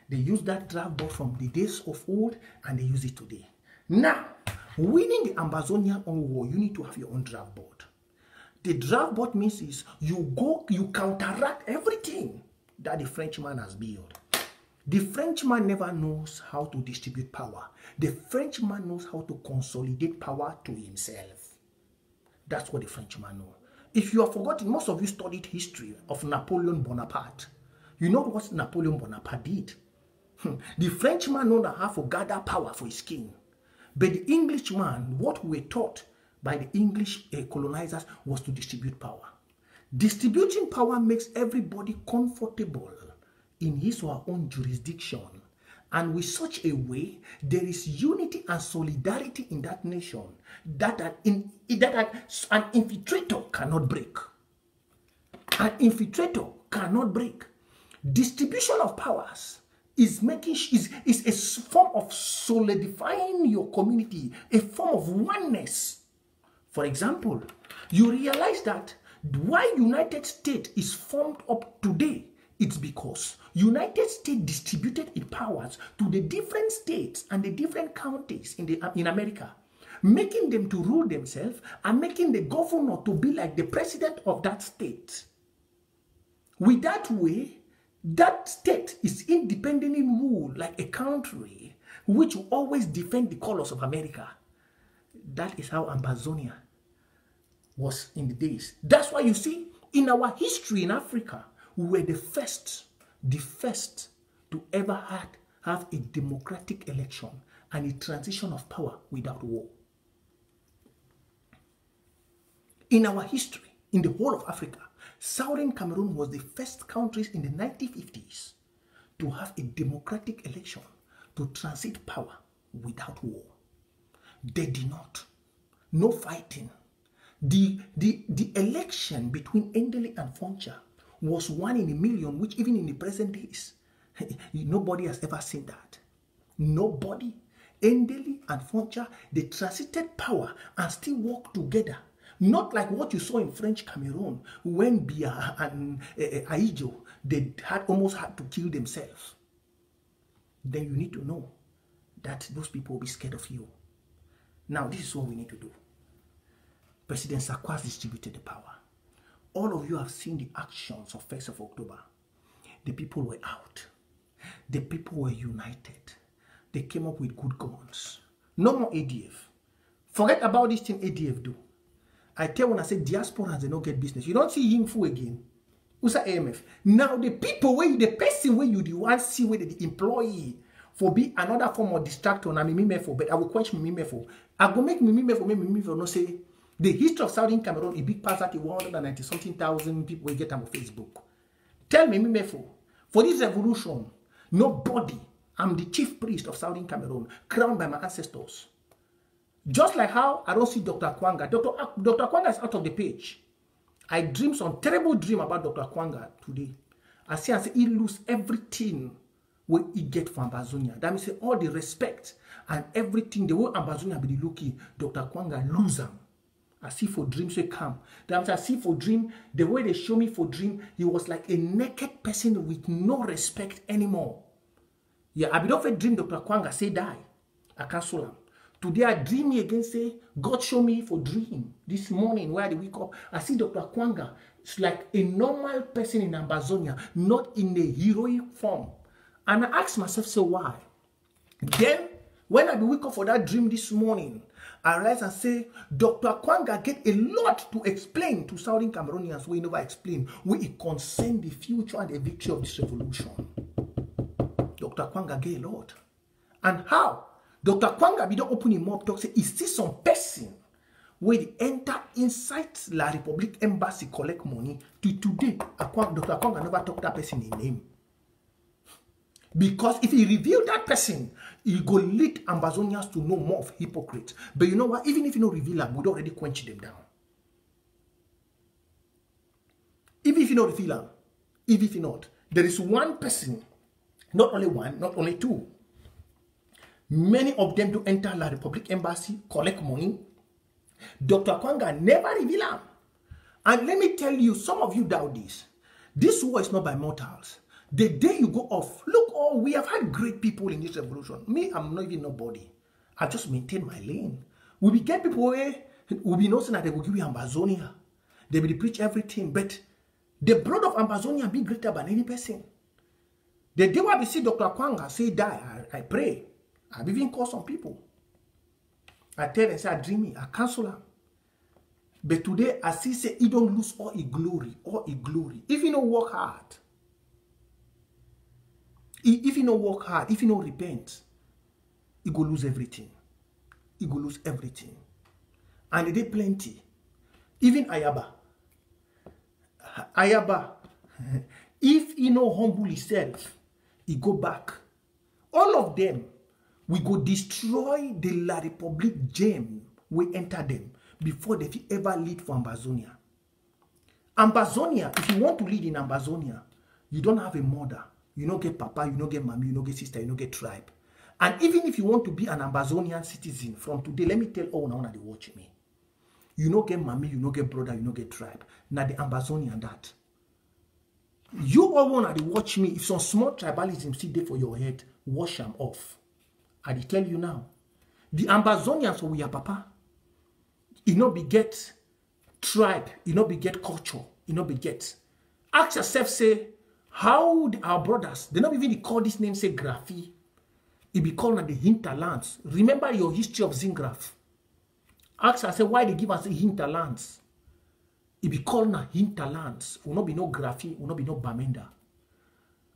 [SPEAKER 1] They use that draft board from the days of old and they use it today. Now, winning the Ambazonian war, you need to have your own draft board. The draft board means is you counteract everything that the Frenchman has built. The Frenchman never knows how to distribute power. The Frenchman knows how to consolidate power to himself. That's what the Frenchman knows. If you have forgotten, most of you studied history of Napoleon Bonaparte. You know what Napoleon Bonaparte did? The Frenchman knows how to gather power for his king. But the Englishman, what we were taught by the English colonizers was to distribute power. Distributing power makes everybody comfortable in his or her own jurisdiction. And with such a way, there is unity and solidarity in that nation that an infiltrator cannot break. An infiltrator cannot break. Distribution of powers is a form of solidifying your community, a form of oneness. For example, you realize that why United States is formed up today, it's because United States distributed its powers to the different states and the different counties in America, making them to rule themselves and making the governor to be like the president of that state. With that way, that state is independently ruled like a country which will always defend the colors of America. That is how Ambazonia was in the days. That's why you see, in our history in Africa, we were the first to ever have a democratic election and a transition of power without war. In our history, in the whole of Africa, Southern Cameroon was the first countries in the 1950s to have a democratic election to transit power without war. They did not. No fighting. The election between Endele and Foncha was 1 in a million, which even in the present days, nobody has ever seen that. Nobody. Endele and Foncha, they transited power and still work together. Not like what you saw in French Cameroon when Biya and Aijo, they almost had to kill themselves. Then you need to know that those people will be scared of you. Now, this is what we need to do. President Sarkozy distributed the power. All of you have seen the actions of 1st of October. The people were out. The people were united. They came up with good guns. No more ADF. Forget about this thing ADF do. I tell when I say diaspora, they don't get business. You don't see Yingfu again. Who's AMF? Now the people where you, the person where you the one see where the employee for be another form of distractor and me for, but I will quench me for. I go make me for no say the history of Southern Cameroon a big part that 190-something thousand people will get on Facebook. Tell me for this revolution, nobody. I'm the chief priest of Southern Cameroon, crowned by my ancestors. Just like how I don't see Dr. Kwanga. Dr. Kwanga is out of the page. I dream some terrible dream about Dr. Kwanga today. I say he lose everything what he get from Ambazonia. That means all the respect and everything, the way Ambazonia be looking, Dr. Kwanga lose them. I see for dreams they come. That means I see for dream, the way they show me for dream, he was like a naked person with no respect anymore. Yeah, I be don't dream Dr. Kwanga say die. I cancel him. Today I dream me again, say, God show me for dream. This morning, where I wake up, I see Dr. Kwanga. It's like a normal person in Ambazonia, not in a heroic form. And I ask myself, so why? Then, when I wake up for that dream this morning, I realize and say, Dr. Kwanga get a lot to explain to Southern Cameroonians we never explain, where it concerns the future and the victory of this revolution. Dr. Kwanga get a lot. And how? Dr. Kwanga be don't open him up, talk say, is this some person where they enter inside La Republique Embassy collect money to today? Dr. Kwanga never talk that person in name. Because if he reveal that person, he go lead Ambazonians to know more of hypocrites. But you know what? Even if you don't reveal them, we'd already quench them down. Even if you don't reveal them, even if you not, there is one person, not only one, not only two. Many of them do enter La Republic Embassy, collect money. Dr. Kwanga never reveal them. And let me tell you, some of you doubt this. This war is not by mortals. The day you go off, look, oh, we have had great people in this revolution. Me, I'm not even nobody. I just maintain my lane. We will get people where we be noticing that they will give you Ambazonia. They will preach everything, but the blood of Ambazonia be greater than any person. The day when we see Dr. Kwanga say die, I pray. I've even called some people. I tell them, say, I dream me, I cancel them. But today, I see say, he don't lose all his glory, If you don't work hard, if you don't work hard, if you don't repent, he go lose everything. He go lose everything. And they plenty. Even Ayaba. If he no humble himself, he go back. All of them, we go destroy the La Republic gem. We enter them before they ever lead for Ambazonia. Ambazonia, if you want to lead in Ambazonia, you don't have a mother. You don't get papa, you don't get mommy, you don't get sister, you don't get tribe. And even if you want to be an Ambazonian citizen from today, let me tell all now they watch me. You don't get mommy, you don't get brother, you don't get tribe. Now the Ambazonian that. You all want to watch me. If some small tribalism still there for your head, wash them off. I tell you now. The Ambazonians for we are papa. You know beget tribe, you know beget culture, you know beget. Ask yourself, say, how our brothers, they not even call this name, say Graphi. It be called the hinterlands. Remember your history of Zingraf. Ask yourself why they give us the hinterlands. It be called na hinterlands. Will not be no Graphi, will not be no Bamenda.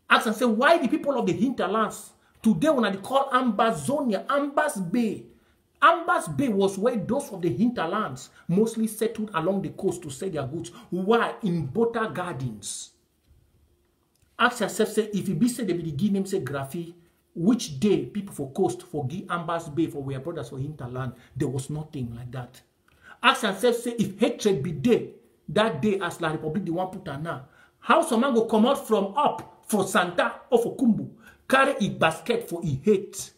[SPEAKER 1] Ask and say why the people of the hinterlands today when they call Ambazonia, Ambas Bay. Ambas Bay was where those of the hinterlands mostly settled along the coast to sell their goods. Why? In Bota Gardens. Ask yourself, say, if you be said they be give name say Graphi, which day people for coast for give Ambas Bay for their brothers for hinterland, there was nothing like that. Ask yourself, say, if hatred be there, that day as La Republic the one put on now, how some man go come out from up for Santa or for Kumbu, carry a basket for he hate.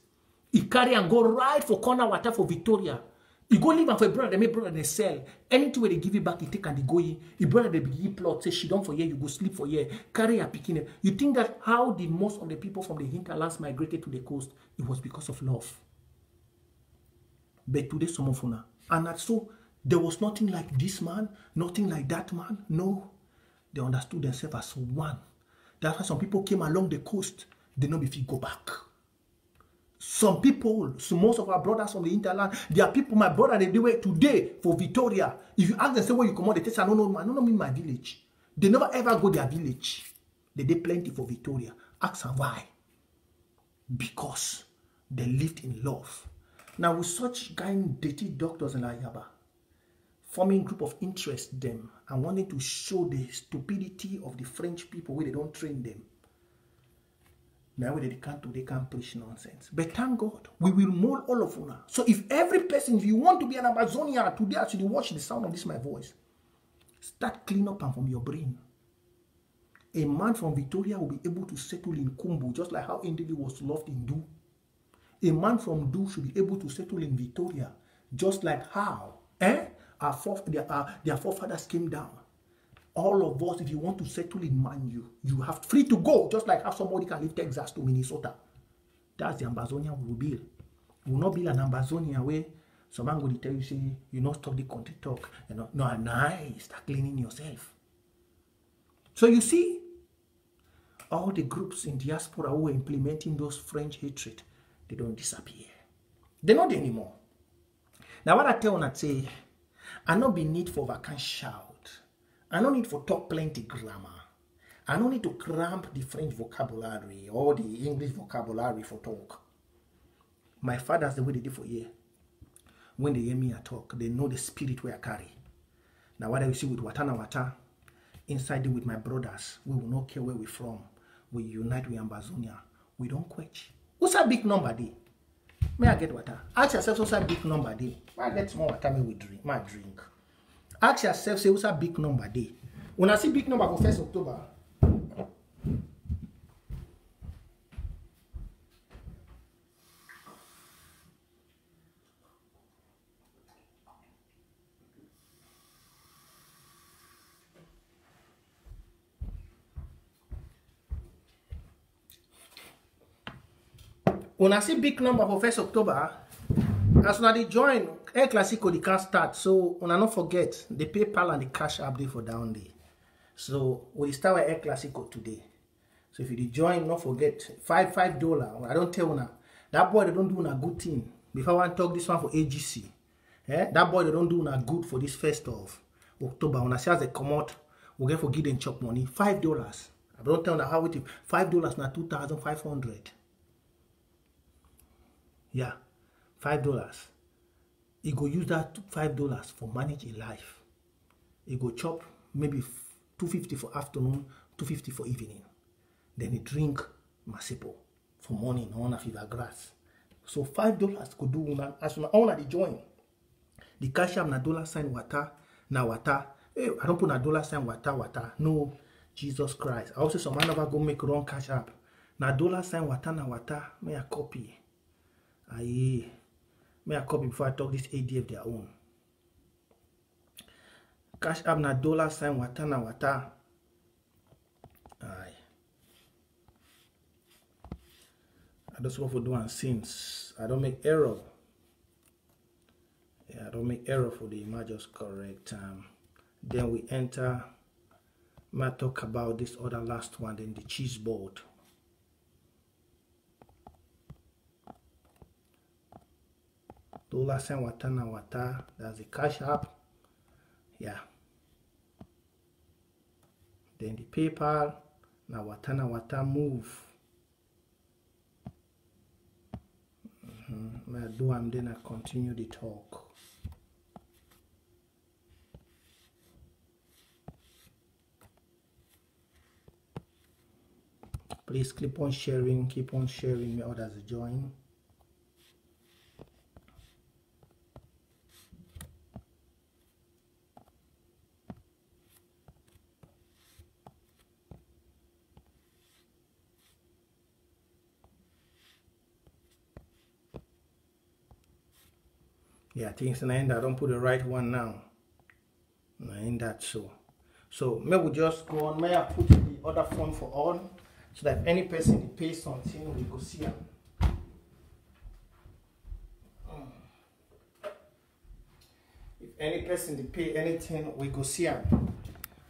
[SPEAKER 1] He carry and go right for corner water for Victoria. He go live and for a brother, they make brother they sell. Anything where they give it back, he take and they go in. He brother they give plot, say she don't for here, you go sleep for here. Carry a picking. You think that how did most of the people from the hinterlands migrated to the coast? It was because of love. But today some of una. And so there was nothing like this man, nothing like that man. No. They understood themselves as one. That's why some people came along the coast. They know if you go back. Some people, so most of our brothers from the hinterland, there are people, my brother, they do it today for Victoria. If you ask them, say, where you come out, they say, I don't know, I don't mean my village. They never ever go their village. They did plenty for Victoria. Ask them why. Because they lived in love. Now, with such kind dirty doctors in Ayaba, forming group of interest them and wanting to show the stupidity of the French people where they don't train them. Now they can't preach nonsense. But thank God, we will mold all of una. So if every person, if you want to be an Ambazonia today, actually watch the sound of this my voice, start clean up and from your brain. A man from Victoria will be able to settle in Kumbu, just like how Indili was loved in Du. A man from Du should be able to settle in Victoria, just like how their forefathers came down. All of us, if you want to settle in Manu, you have free to go, just like how somebody can leave Texas to Minnesota. That's the Ambazonia we will build. We will not build an Ambazonia where someone will tell you, say, you not stop the country talk. You know, no, nice, start cleaning yourself. So you see, all the groups in diaspora who are implementing those French hatred, they don't disappear. They're not there anymore. Now what I tell you, I say, I not be need for vacant shout. I don't need for talk plenty grammar. I don't need to cramp the French vocabulary or the English vocabulary for talk. My fathers, the way they did for year. When they hear me I talk, they know the spirit where I carry. Now what I see with Watana Wata, inside with my brothers, we will not care where we're from. We unite with Ambazonia. we don't quench. What's a big number day? May I get water? Ask yourself what's a big number day? May I get more water? May we drink? May I drink? Ask yourself, say what's a big number day? When I see big number for 1st October, when I see big number for 1st October, as soon as they join, El Clasico, they can't start. So, when I don't forget, the PayPal and the Cash App day for down day. So, we start with El Clasico today. So, if you join, don't forget, $5. I don't tell you, that boy, they don't do a good thing. Before I want to talk this one for AGC. That boy, they don't do a good for this 1st of October. When I say as they come out, we get for give them chop money. $5. I don't tell you how it is. $5 now 2,500. Yeah, $5. He go use that $5 for manage a life. He go chop maybe $250 for afternoon, $250 for evening. Then he drink Masipo for morning on a fever grass. So $5 could do una as una all the join. The cash app na $ water na water. Hey, I don't put na $ water. No, Jesus Christ. I also some man never go make wrong cash app. Na $ water na water. May I copy. Aye, may I copy before I talk this ADF their own. Cash app na $ water na water. Aye. I just want to do one since I don't make error. Yeah, I don't make error for the image just correct. Then we enter. May talk about this other last one, then the cheese board. $, water na water. That's the cash app. Yeah. Then the PayPal na water move. I do and then I continue the talk. Please keep on sharing, may others join. Yeah, things in the end I don't put the right one now. In that so. So may we just go on. May I put the other phone for on so that if any person pays something we go see them. If any person pay anything we go see them.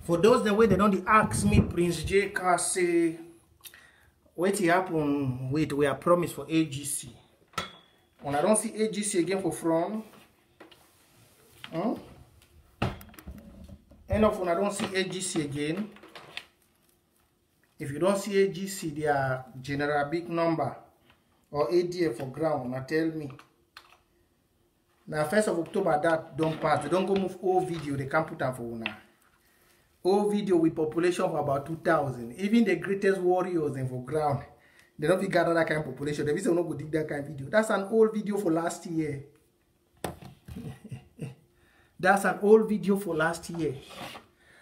[SPEAKER 1] For those the way they don't ask me, Prince J. Carr say what happen with we are promised for AGC. When I don't see AGC again for from, enough when I don't see AGC again. If you don't see AGC, their general big number or ADF for ground, now tell me. Now 1st of October that don't pass. They don't go move all video. They can't put them for now. All video with population of about 2,000. Even the greatest warriors in for ground. They don't gather that kind of population. They will not go dig that kind of video. That's an old video for last year. That's an old video for last year.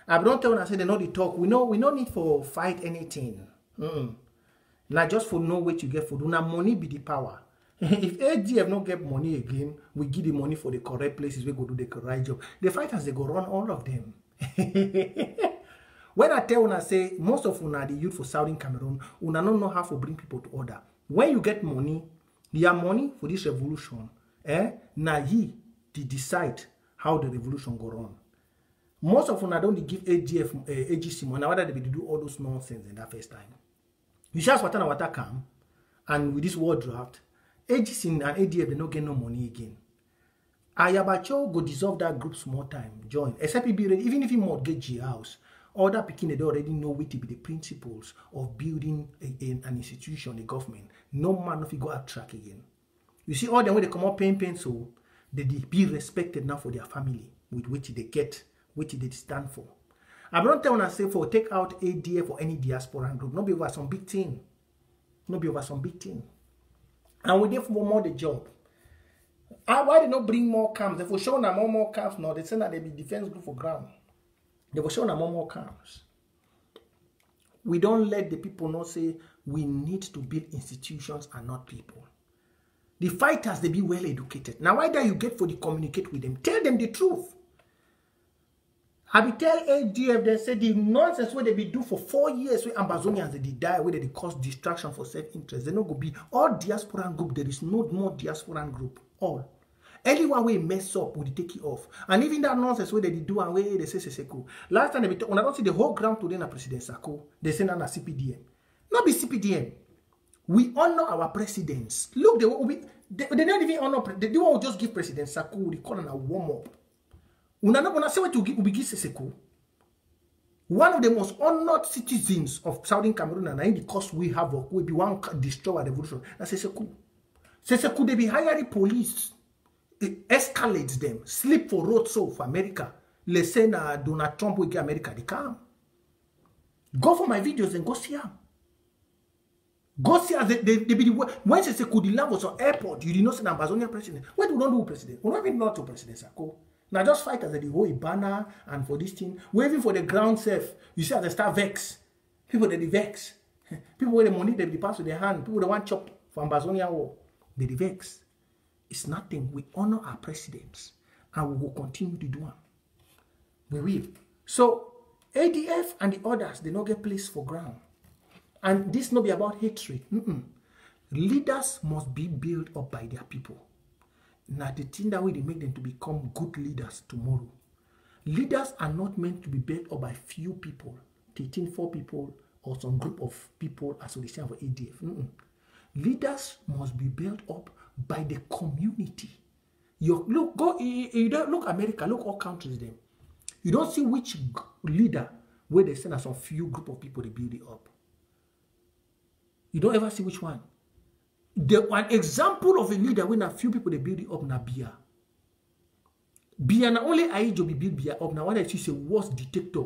[SPEAKER 1] I don't tell when I say they know the talk. We no need for fight anything. Now just for know what you get for do. Now money be the power. If ADF not get money again, we give the money for the correct places. We go do the right job. The fighters they go run all of them. When I tell una say most of una the youth for Southern Cameroon, una don't know how to bring people to order. When you get money, your money for this revolution, now ye to decide how the revolution go on. Most of una don't give AGC money, whether they do all those nonsense in that first time. You just water come, and with this war draft, AGC and ADF they don't get no money again. Ayabacho go dissolve that group small time, join. Except he be ready, even if he mortgage your house. Other people they already know what to be the principles of building an institution, a government. No man if you go up track again. You see all them when they come up pain so they be respected now for their family with which they get, which they stand for. I don't tell when I say for take out ADF or any diaspora group, not because some big thing. No be over some big thing. And we give more the job. Why they not bring more camps? They for show them more camps now. They say that they be defense group for ground. They for show them more camps. We don't let the people know say we need to build institutions and not people. The fighters, they be well educated. Now why do you get for the communicate with them? Tell them the truth. I be tell ADF, they say the nonsense where they be do for 4 years with Ambazonians, they die, where they cause distraction for self-interest. They not go be all diaspora group. There is no more diaspora group. All. Anyone will mess up, will take it off. And even that nonsense where they do and where they say cool. Last time they be when I don't see the whole ground today na President Sako, they say na CPDM. Not be CPDM. We honor our presidents. Look, they don't even honor. They won't just give President Sako. They call it a warm up. Una say what you give Seko. One of the most honored citizens of Southern Cameroon, and the cost we have will be one destroy a revolution. That's Seko. Seko, they be hiring police. It escalates them. Sleep for road so for America. Let's say Donald Trump will get America. They come. Go for my videos and go see them. Go see as they be the when they say could the land was on airport, you did not see an Amazonian president. What do we don't do president? We don't even know to President Sako. Now just fight as the whole banner and for this thing. Waving for the ground safe. You see as they start vex. People they vex. People with the money they pass with their hand. People they want chop for Amazonia war. They vex. It's nothing. We honor our presidents and we will continue to do them. We will. So ADF and the others, they don't get place for ground. And this not be about hatred. Leaders must be built up by their people. Now the thing that way they make them to become good leaders tomorrow. Leaders are not meant to be built up by few people, 4 people or some group of people as we say for ADF. Leaders must be built up by the community. You look America, look all countries them. You don't see which leader where they send us some few group of people to build it up. You don't ever see which one. An example of a leader when a few people they build it up na Bia. Bia na only Aijo be build Bia up. Now what I see is a worst dictator.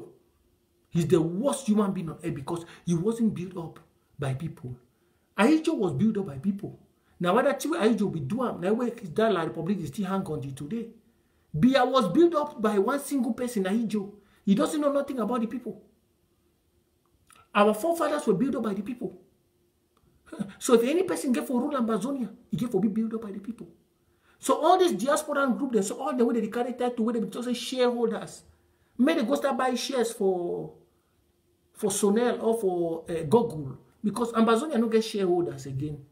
[SPEAKER 1] He's the worst human being on earth because he wasn't built up by people. Aijo was built up by people. Now what that Aijo be doing now where that La Republic is still hang on to today. Bia was built up by one single person, Aijo. He doesn't know nothing about the people. Our forefathers were built up by the people. So if any person get for rule Amazonia, he get for be built up by the people. So all this diaspora group, they so all the way they carry that to where they just say shareholders. May they go start buy shares for Sonel or for Google. Because Amazonia no get shareholders again.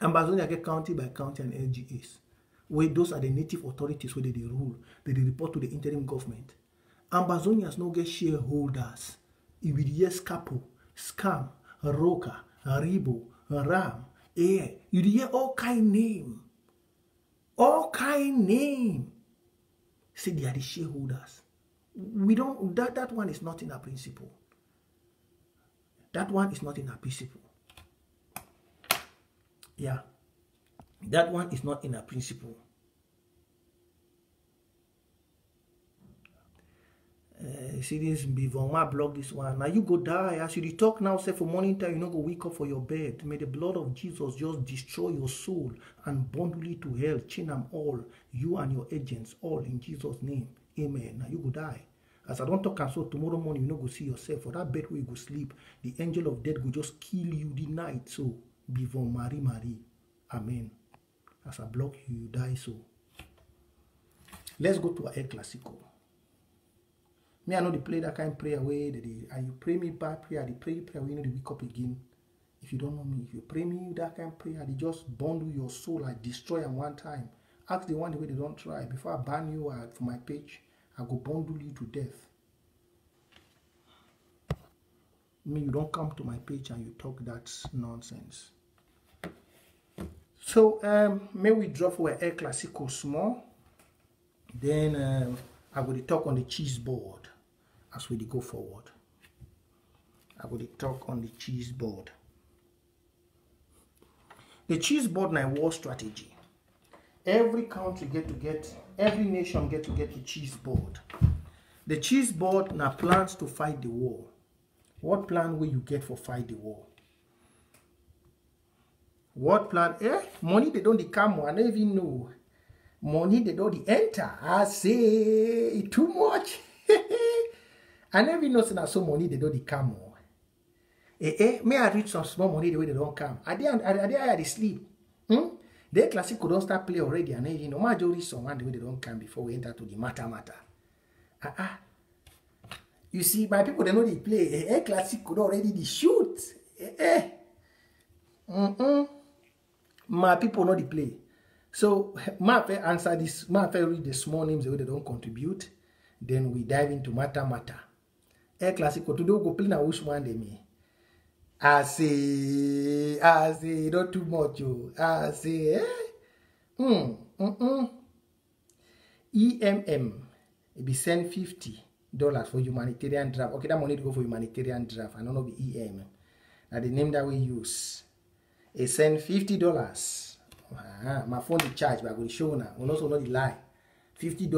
[SPEAKER 1] Amazonia get county by county and LGAs. Where those are the native authorities where they rule. They report to the interim government. Amazonians no get shareholders. It will yes Capo, Scam, Roca, Haribo, Ram, Air. You hear all kind name. All kind name. Say they are the shareholders. We don't that one is not in our principle. That one is not in our principle. Yeah. That one is not in our principle. See this before my blog this one. Now you go die. As you talk now, say for morning time, you not go wake up for your bed. May the blood of Jesus just destroy your soul and bundle it to hell. Chain them all. You and your agents, all in Jesus' name. Amen. Now you go die. As I don't talk and so tomorrow morning, you not go see yourself. For that bed where you go sleep, the angel of death will just kill you the night. So before Marie. Amen. As I block you, you die so. Let's go to El Clasico. Me, I know they play that kind of prayer way. And you pray me bad prayer, they pray prayer, you know they wake up again. If you don't know me, if you pray me that kind of prayer, they just bundle your soul, I destroy them one time. Ask the one the way they don't try. Before I ban you for my page, I go bundle you to death. Me, you don't come to my page and you talk that nonsense. So, may we drop for El Clasico small. Then I will talk on the cheese board as we go forward. I will talk on the cheese board. The cheese board na war strategy. Every country every nation get the cheese board. The cheese board na plans to fight the war. What plan will you get for fight the war? What plan? Money they don't come. I don't even know. Money they don't enter. I say too much. I never know say so money they don't come. May I reach some small money the way they don't come. I did sleep. The classic don't start play already, and you know my reach someone the way they don't come before we enter to the matter. You see, my people they know they play. Classic could already the shoot. My people know the play. So my answer this. My read the small names the way they don't contribute. Then we dive into matter. Classic today we go play na which one they me. I say, not too much, yo. I say, EMM, it be send $50 for humanitarian draft. Okay, that money to go for humanitarian draft. I don't know the EMM. Now the name that we use. It send $50. My phone is charged, but I will show now. We also know the lie. $50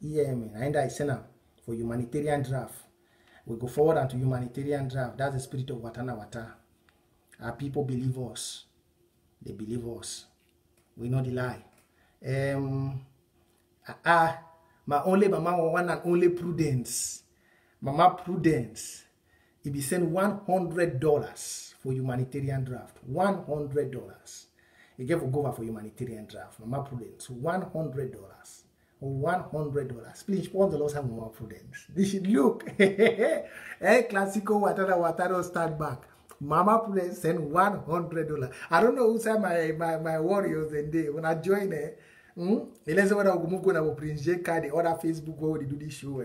[SPEAKER 1] EMM. And I send them for humanitarian draft. We go forward onto humanitarian draft. That's the spirit of Watana Wata. Our people believe us. They believe us. We know the lie. My only mama one and only Prudence. Mama Prudence. It be send $100 for humanitarian draft. $100. You get for go for humanitarian draft. Mama Prudence. $100. $100. Please, what's the last time Mama Prudence? This should look. Classical Watara start back. Mama Prudence send $100. I don't know who said my warriors and they when I join it. Let's say when I go move go Prince J Carr, the other Facebook where they do this show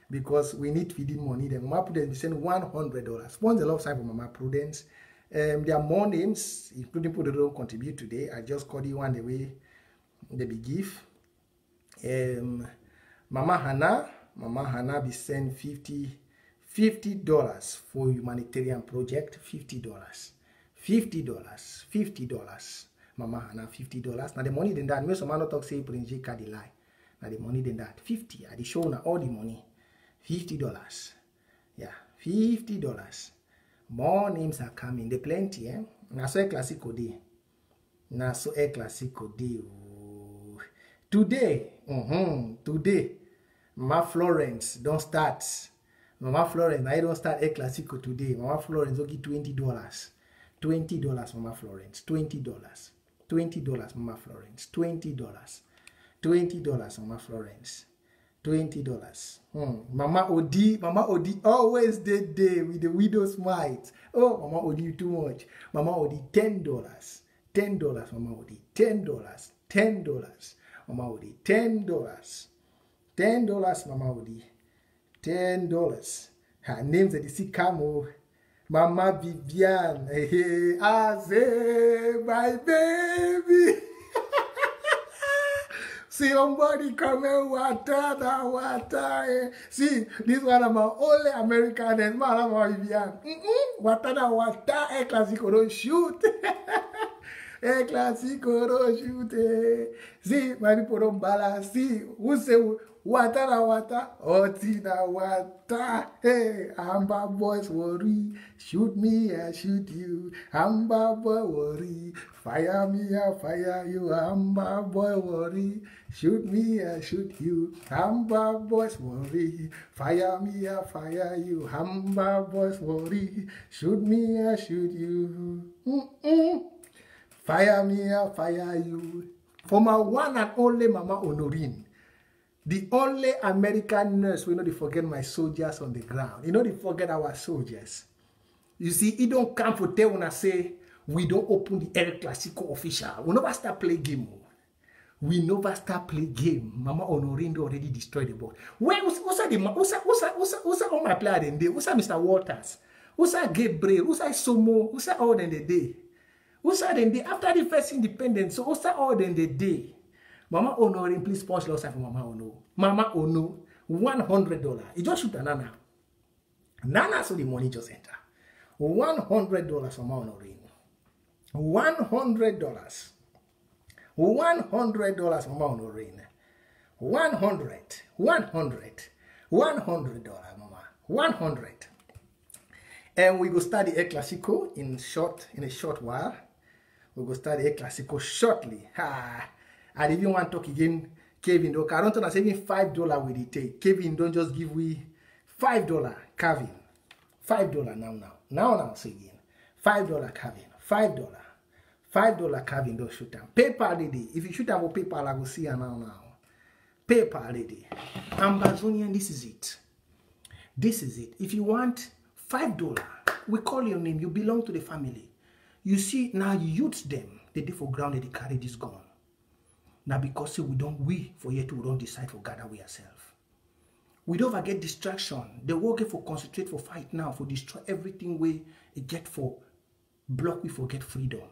[SPEAKER 1] because we need feeding money. Then Mama Prudence send $100. What's the last time for Mama Prudence? There are more names, including people that don't contribute today. I just called you one the way they be give. Mama Hannah be send $50 for humanitarian project. $50. Mama Hannah $50. Now the money than that. Most of man not talk say Prince J Carr the lie. Now the money than that 50. I show now all the money. $50. Yeah, $50. More names are coming. They plenty. Now so a classical day. Today, Mama Florence don't start. Mama Florence, I don't start a classical today. Mama Florence will give $20. $20, Mama Florence. $20. $20, Mama Florence. $20. $20, Mama Florence. $20. Mama Odi always did day with the widow's mite. Oh, Mama Odi too much. Mama Odi $10. $10, Mama Odi. $10. $10. Mama Odi, $10. $10, Mama Odi. $10. Her name's at the Sikamo. Mama Vivian. Hey, I say, my baby. See, somebody come and water. See, this one of my only American and Mama Vivian. Water, a classical don't shoot. A classico don't shoot. See, my people don't balance. See, who say water, otina water. Hey, Amba boys worry. Shoot me, I shoot you. Amba boy worry. Fire me, I fire you. Amba boy worry. Shoot me, I shoot you. Amba boys worry. Fire me, I fire you. Amba boys worry. Shoot me, I shoot you. Fire me, I fire you. For my one and only Mama Honorine, the only American nurse, we know they forget my soldiers on the ground. You know they forget our soldiers. You see, it don't come for tell when I say we don't open the El Clasico official. We never start play game. We never start play game. Mama Honorine already destroyed the board. Where who's all my player then day? Who's Mr. Walters? Who's Gabriel? Who's Somo? Who's all in the day? Who's then day after the first independence? So who's all in the day? Mama Honorine, please punch loss for Mama Ono. Mama Ono, $100. You just shoot a Nana. Nana, so the money just enter. $100 for Mama Honorine. $100. $100 for Mama Honorine. $100. $100, Mama. 100. And we go study El Clasico in a short while. We go start the Classico shortly. And if you want to talk again, Kevin, though, I don't know, even $5 will it take. Kevin, don't just give we $5 Kevin. $5 now, say again. $5 Kevin. $5 Kevin, don't shoot them. PayPal lady. If you shoot them with PayPal, I will see you now. PayPal lady. Ambazonian, this is it. This is it. If you want $5, we call your name. You belong to the family. You see, now you youth them. They did for ground, they carry this gun. Now because we for yet we don't decide for gather we ourselves. We don't ever get distraction. They work for concentrate for fight now, for destroy everything we get for block we forget freedom.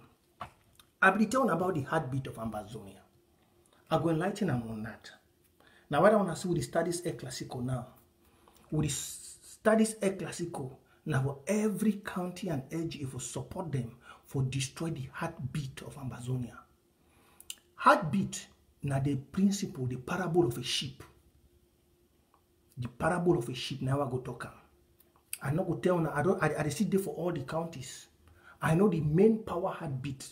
[SPEAKER 1] I'll be telling about the heartbeat of Ambazonia. I'll go enlighten them on that. Now what I want to see with the studies El Clasico now. With the studies El Clasico, now for every county and LGA for support them for destroy the heartbeat of Ambazonia. Heartbeat, now the principle, the parable of a sheep. The parable of a sheep, now I go talk. I not go tell now, I sit there for all the counties. I know the main power heartbeat,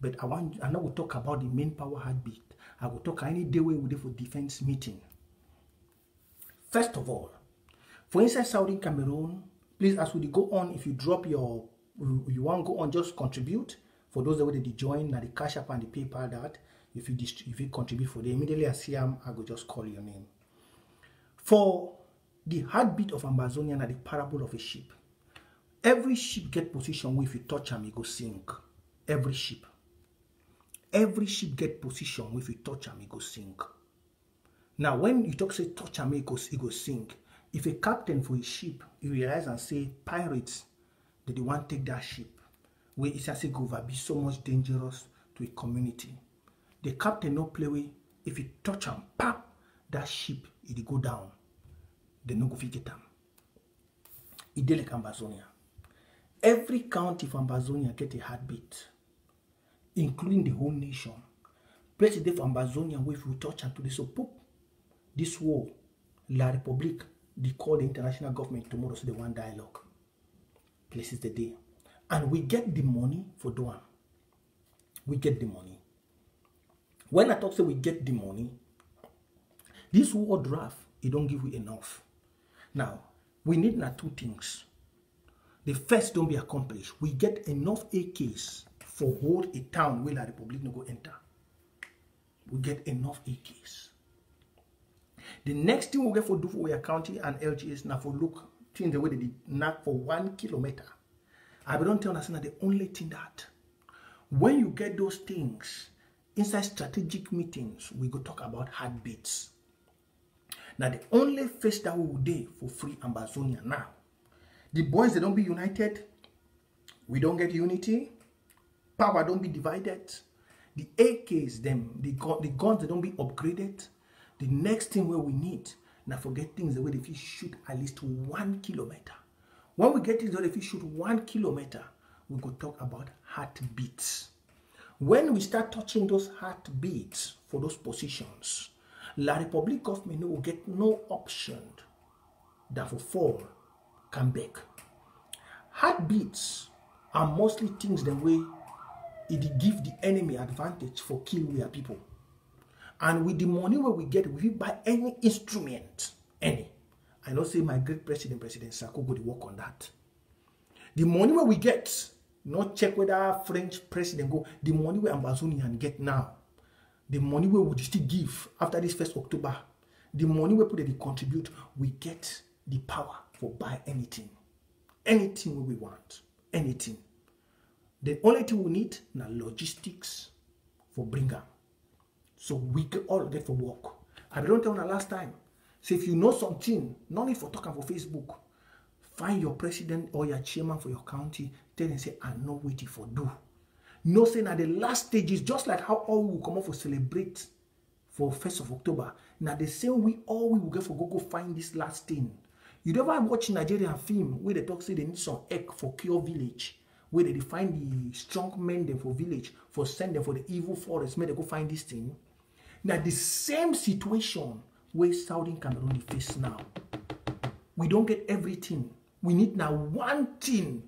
[SPEAKER 1] but I not go talk about the main power heartbeat. I go talk any day we do for defense meeting. First of all, for inside Southern Cameroon, please, as we go on, if you drop your, you want to go on, just contribute. For those that will join, now the Cash App and the PayPal that, if you contribute for them, immediately I see them, I go just call your name. For the heartbeat of Ambazonia, now the parable of a sheep. Every sheep get position where if you touch them, it go sink. Every sheep. Every sheep get position where if you touch them, it go sink. Now, when you talk, say touch them, it go sink. If a captain for a ship, he realize and say, pirates, they want to take that ship, where it's as a go be so much dangerous to a community. The captain no play with, if you touch them, pop, that ship, it go down. They no go fit get them. It like Ambazonia. Every county from Ambazonia get a heartbeat, including the whole nation. President of Ambazonia, where if you touch them today, so poop, this war, La Republique, they call the international government tomorrow, so they want dialogue. This is the day. And we get the money for doing. We get the money. When I talk say we get the money, this war draft, it don't give you enough. Now, we need now two things. The first don't be accomplished. We get enough AKs for hold a town where La Republique no go enter. We get enough AKs. The next thing we get for do for our county and LGS now for look things the way they did not for 1 kilometer. I don't tell us the only thing that when you get those things inside strategic meetings, we go talk about heartbeats. Now the only face that we will do for free Ambazonia now. The boys they don't be united, we don't get unity, power don't be divided, the AKs them, the guns they don't be upgraded. The next thing where we need, now forget things the way if you shoot at least 1 kilometer. When we get things if you shoot 1 kilometer, we go talk about heartbeats. When we start touching those heartbeats for those positions, La Republique government will get no option that for fall come back. Heartbeats are mostly things the way it give the enemy advantage for kill our people. And with the money where we get, we buy any instrument, any. I know say my great president, President Sako, go to work on that. The money where we get, not check whether French president go, the money where Ambazonian get now, the money where we still give after this 1st October, the money we put they contribute, we get the power for buy anything. Anything we want, anything. The only thing we need now logistics for bring up. So we can all get for work. I don't tell you last time. So if you know something, no need for talking for Facebook. Find your president or your chairman for your county. Tell them say, I know what you for do. No saying at the last stage is just like how all we will come up for celebrate for 1st of October. Now the same way all we will get for go find this last thing. You never watch Nigerian film where they talk say they need some egg for cure village. Where they find the strong men them for village for send them for the evil forest. May they go find this thing. Now the same situation where Southern Cameroon face now. We don't get everything. We need now one thing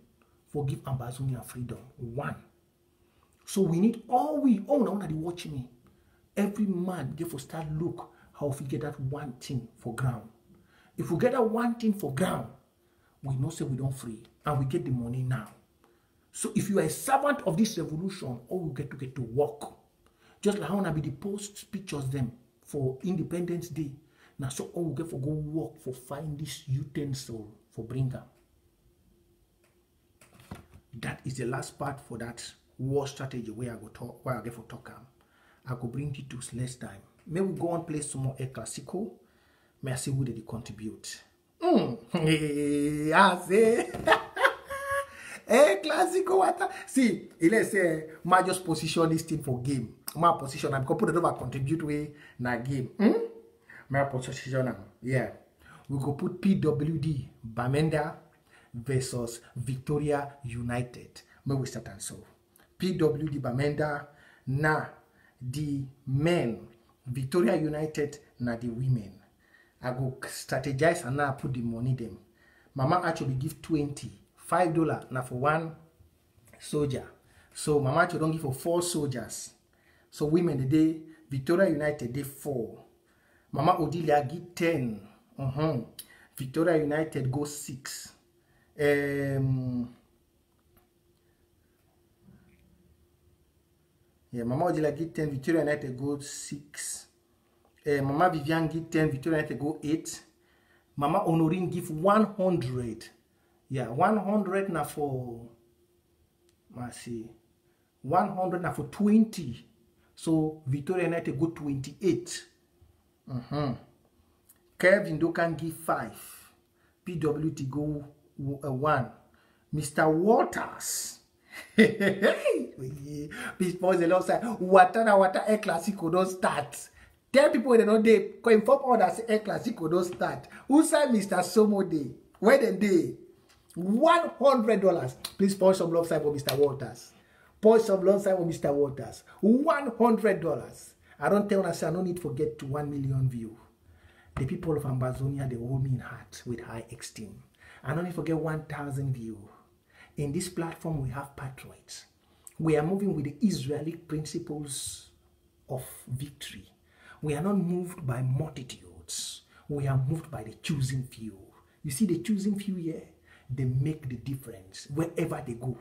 [SPEAKER 1] for give Ambazonia freedom. One. So we need all now they watch me. Every man get for start look how we get that one thing for ground. If we get that one thing for ground, we know say we don't free and we get the money now. So if you are a servant of this revolution, all we get to work. Just like how I be the post pictures them for Independence Day. Now so all we get for go work for find this utensil for bring them. That is the last part for that war strategy where I go talk, where I get for talk. I go bring details next time. May we go and play some more El Clasico. May I see who they contribute. I say El Clasico what? See, let's say my just position this thing for game. My position I'm going to put it over contribute way na game. My position yeah. We go put PWD Bamenda versus Victoria United. May we start and so. PWD Bamenda na the men, Victoria United na the women. I go strategize and now put the money them. Mama actually give $25 now for one soldier. So Mama actually don't give for 4 soldiers. So women the day Victoria United they 4. Mama Odilia give 10. Victoria United go 6. Yeah, Mama Odila get 10, Victoria United go 6. Mama Vivian get 10, Victoria United go 8. Mama Honorine give 100. Yeah, 100 na for, let's see, 100 na for 20. So Victoria United go 28. Kevin Dokan give 5. PWT go 1. Mr. Waters. Please pause the long side. Wata El Clasico don't start. Tell people they know they inform others El Clasico don't start. Who said Mr. Somo Day? Where the day? $100. Please pause some long side for Mr. Waters. Pause some long side for Mr. Waters. $100. I don't tell us I don't need to forget to 1 million view. The people of Amazonia they hold me in heart with high esteem. I don't need to forget 1,000 view. In this platform, we have patriots. We are moving with the Israeli principles of victory. We are not moved by multitudes. We are moved by the choosing few. You see the choosing few here? They make the difference wherever they go.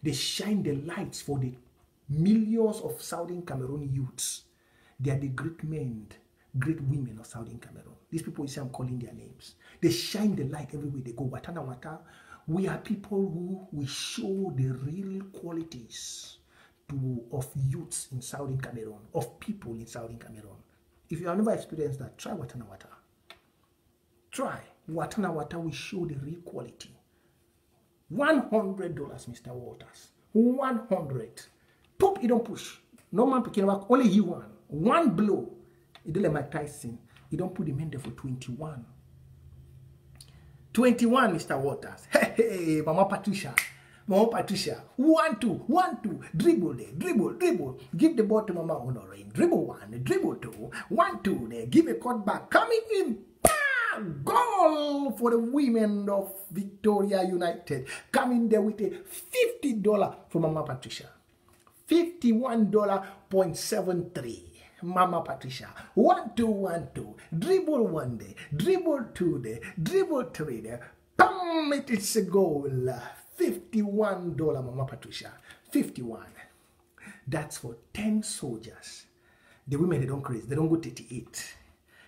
[SPEAKER 1] They shine the lights for the millions of Southern Cameroon youths. They are the great men, great women of Southern Cameroon. These people, you see, I'm calling their names. They shine the light everywhere they go. Watana Wata. We are people who will show the real qualities of youths in Southern Cameroon, of people in Southern Cameroon. If you have never experienced that, try Watana Wata. Try. Watana Wata will show the real quality. $100, Mr. Waters. 100. Pop, you don't push. No man picking work, only he one. One blow. You don't let Mike Tyson. You don't put him in there for 21. 21, Mr. Waters. Hey, Mama Patricia. Mama Patricia. 1, 2, 1, 2. Dribble there. Dribble, dribble. Give the ball to Mama Honorine. Dribble 1, dribble 2. 1, 2 there. Give a cut back. Coming in. Bam! Goal for the women of Victoria United. Coming there with a $50 for Mama Patricia. $51.73. Mama Patricia. 1, 2, 1, 2. Dribble 1 there. Dribble 2 there. Dribble 3 there. Bam! It's a goal. $51, Mama Patricia. 51. That's for 10 soldiers. The women, they don't crazy. They don't go 38.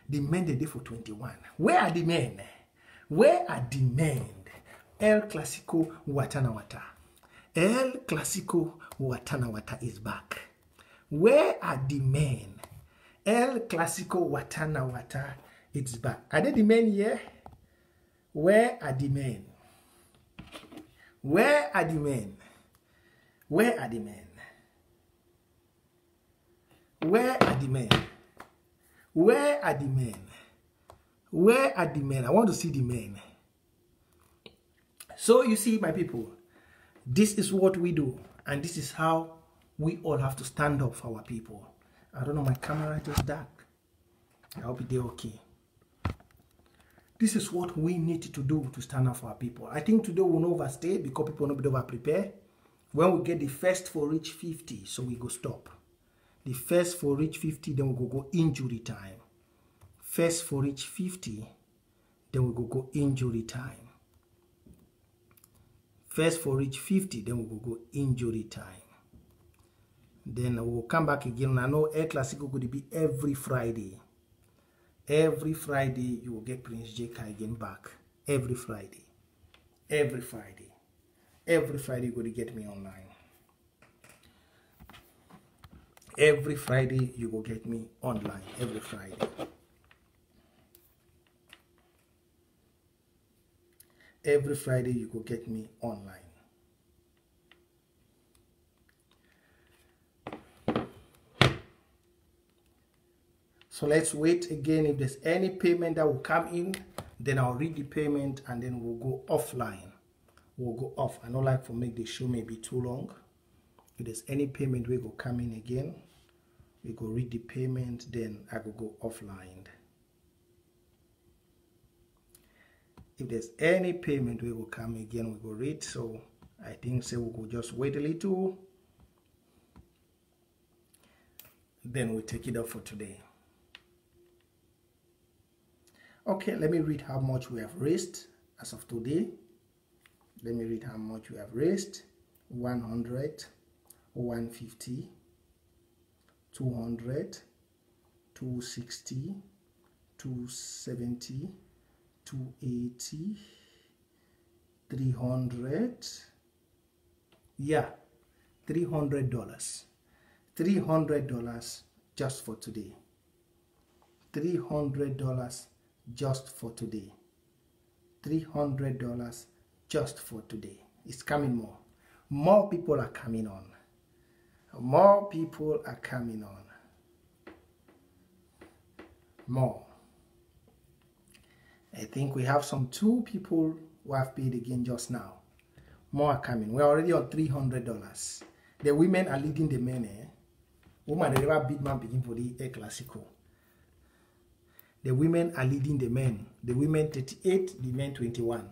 [SPEAKER 1] The men, they did for 21. Where are the men? Where are the men? El Clasico Watana Wata. El Clasico Watana Wata is back. Where are the men? El Clasico Watana Wata, it's back. Are they the men here? Where are the men? Where are the men? Where are the men? Where are the men? Where are the men? Where are the men? I want to see the men. So you see, my people, this is what we do. And this is how we all have to stand up for our people. I don't know, my camera is dark. I hope it's okay. This is what we need to do to stand up for our people. I think today we'll not overstay because people will not be over prepared. When we get the first for reach 50, so we go stop. The first for reach 50, then we go injury time. First for reach 50, then we go injury time. First for reach 50, then we go injury time. Then we'll come back again. I know Air Classico could be every Friday. Every Friday, you will get Prince J. Carr again back. Every Friday. Every Friday. Every Friday, you're going to get me online. Every Friday, you will get me online. Every Friday. Every Friday, you will get me online. So let's wait again. If there's any payment that will come in, then I'll read the payment and then we'll go offline. We'll go off. I don't like to make the show maybe too long. If there's any payment, we go come in again. We go read the payment, then I will go offline. If there's any payment, we will come again. We go read. So I think so we'll go just wait a little. Then we take it up for today. Okay, let me read how much we have raised as of today. Let me read how much we have raised. 100, 150, 200, 260, 270, 280, 300. Yeah, $300. $300 just for today. $300 just for today. $300 just for today. It's coming more. More people are coming on. More people are coming on. More. I think we have some 2 people who have paid again just now. More are coming. We're already on $300. The women are leading the men. Woman, they never beat man begin for the Air Classico. The women are leading the men. The women 38, the men 21.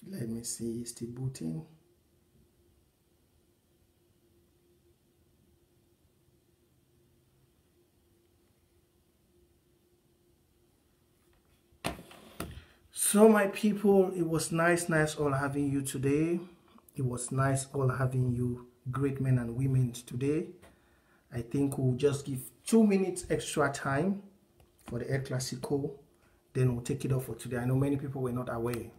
[SPEAKER 1] Let me see, still booting. So my people, it was nice all having you today. It was nice all having you, great men and women today. I think we'll just give 2 minutes extra time for the Air Classico. Then we'll take it off for today. I know many people were not aware.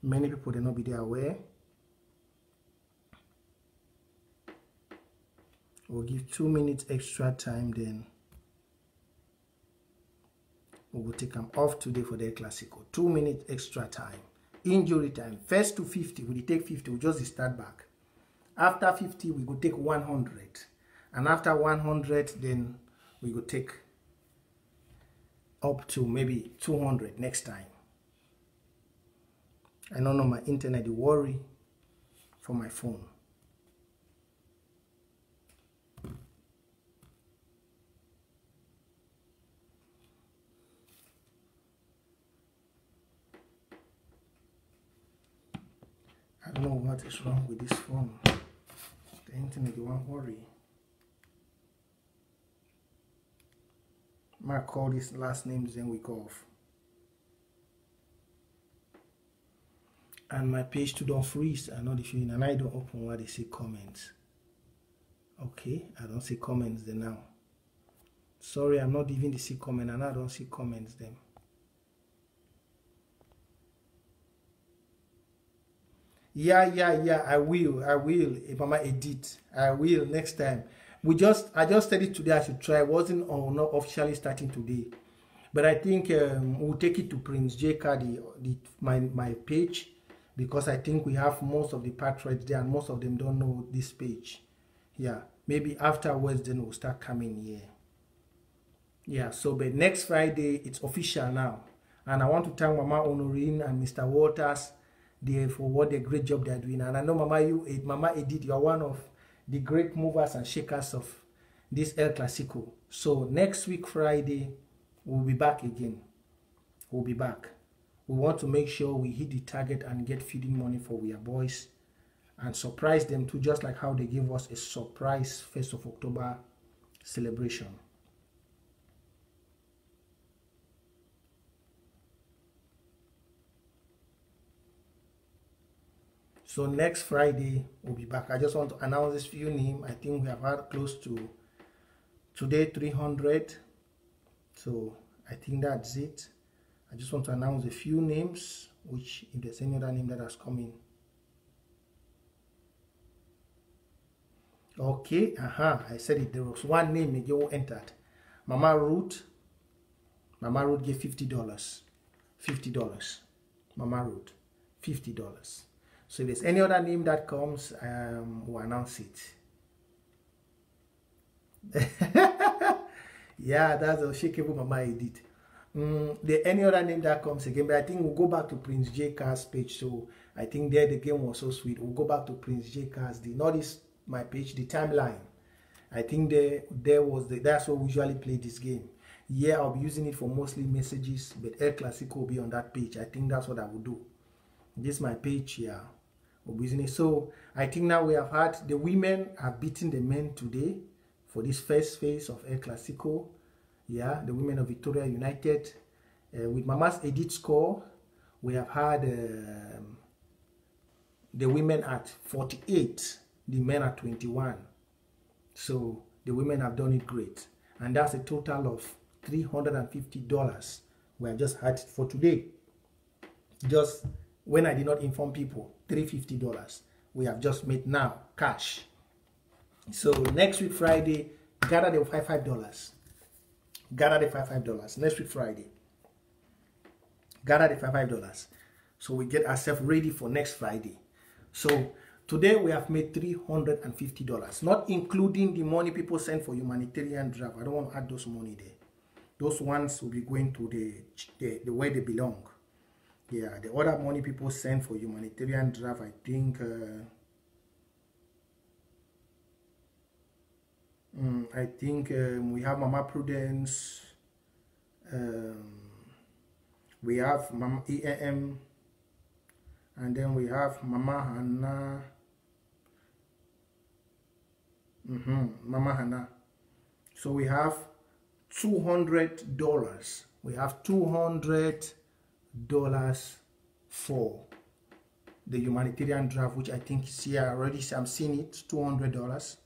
[SPEAKER 1] Many people did not be there aware. We'll give 2 minutes extra time, then we will take them off today for the Classico. 2 minutes extra time. Injury time. First to 50. We take 50. We just start back. After 50, we go take 100. And after 100, then we go take up to maybe 200 next time. I don't know my internet, the worry for my phone. I don't know what is wrong with this phone. The internet, you won't worry. I might call these last names, then we go off. And my page too don't freeze. I know the feeling, and I don't open where they say comments. Okay, I don't see comments there now. Sorry, I'm not even to see comment, and I don't see comments then. Yeah, I will. If I'm edit, I will next time. I just said it today. I should try. I wasn't not officially starting today, but I think we'll take it to Prince J. Carr, my page, because I think we have most of the patrons there, and most of them don't know this page. Yeah, maybe afterwards then we'll start coming here. Yeah, so but next Friday it's official now. And I want to thank Mama Honorine and Mr. Waters for what a great job they're doing. And I know Mama Edith, you're one of the great movers and shakers of this El Clasico. So next week Friday, we'll be back again. We'll be back. We want to make sure we hit the target and get feeding money for our boys and surprise them too, just like how they gave us a surprise 1st of October celebration. So next Friday we'll be back. I just want to announce this few names. I think we have had close to today 300. So I think that's it. I just want to announce a few names, which if there's any other name that has come in. Okay, I said it. There was one name again entered. Mama Ruth. Mama Ruth gave $50. $50. Mama Ruth, $50. So if there's any other name that comes, we'll announce it. Yeah, that's a shakeable Mama Edith. Any other name that comes again, but I think we'll go back to Prince J. Carr's page. So I think there the game was so sweet. We'll go back to Prince J. Carr's. Notice my page, the timeline. I think that's where we usually play this game. Yeah, I'll be using it for mostly messages, but El Clasico will be on that page. I think that's what I will do. This is my page, yeah. We'll be using it. So I think now we have had the women have beaten the men today for this first phase of El Clasico. Yeah, the women of Victoria United. With Mama's edit score, we have had the women at 48, the men at 21. So the women have done it great. And that's a total of $350 we have just had for today. Just when I did not inform people, $350 we have just made now, cash. So next week Friday, gather the $5. Gather the $5 next week Friday. Gather the $5. So we get ourselves ready for next Friday. So today we have made $350, not including the money people send for humanitarian draft. I don't want to add those money there. Those ones will be going to the way they belong. Yeah, the other money people send for humanitarian draft, I think we have Mama Prudence, we have Mama EAM, and then we have Mama Hannah. Mama Hannah. So we have $200. We have $200 for the humanitarian draft, which I think is here already. I'm seeing it. $200.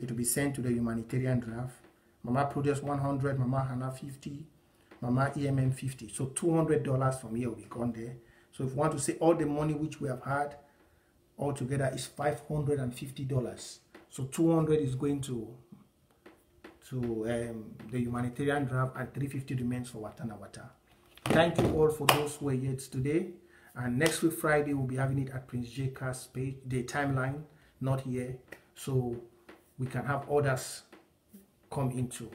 [SPEAKER 1] It will be sent to the humanitarian draft. Mama Prudence 100, Mama Hannah 50, Mama EMM 50. So $200 from here will be gone there. So if you want to say all the money which we have had altogether is $550. So 200 is going to the humanitarian draft, and 350 remains for Watana Wata. Thank you all for those who were here today. And next week Friday we'll be having it at Prince J. Carr's page, the timeline, not here. So we can have others come into.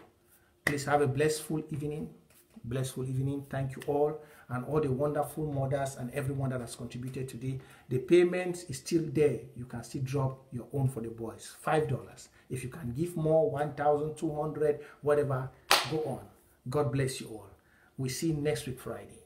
[SPEAKER 1] Please have a blissful evening. Blissful evening. Thank you all, and all the wonderful mothers and everyone that has contributed today. The payment is still there. You can still drop your own for the boys. $5. If you can give more, 1,200, whatever, go on. God bless you all. We see you next week Friday.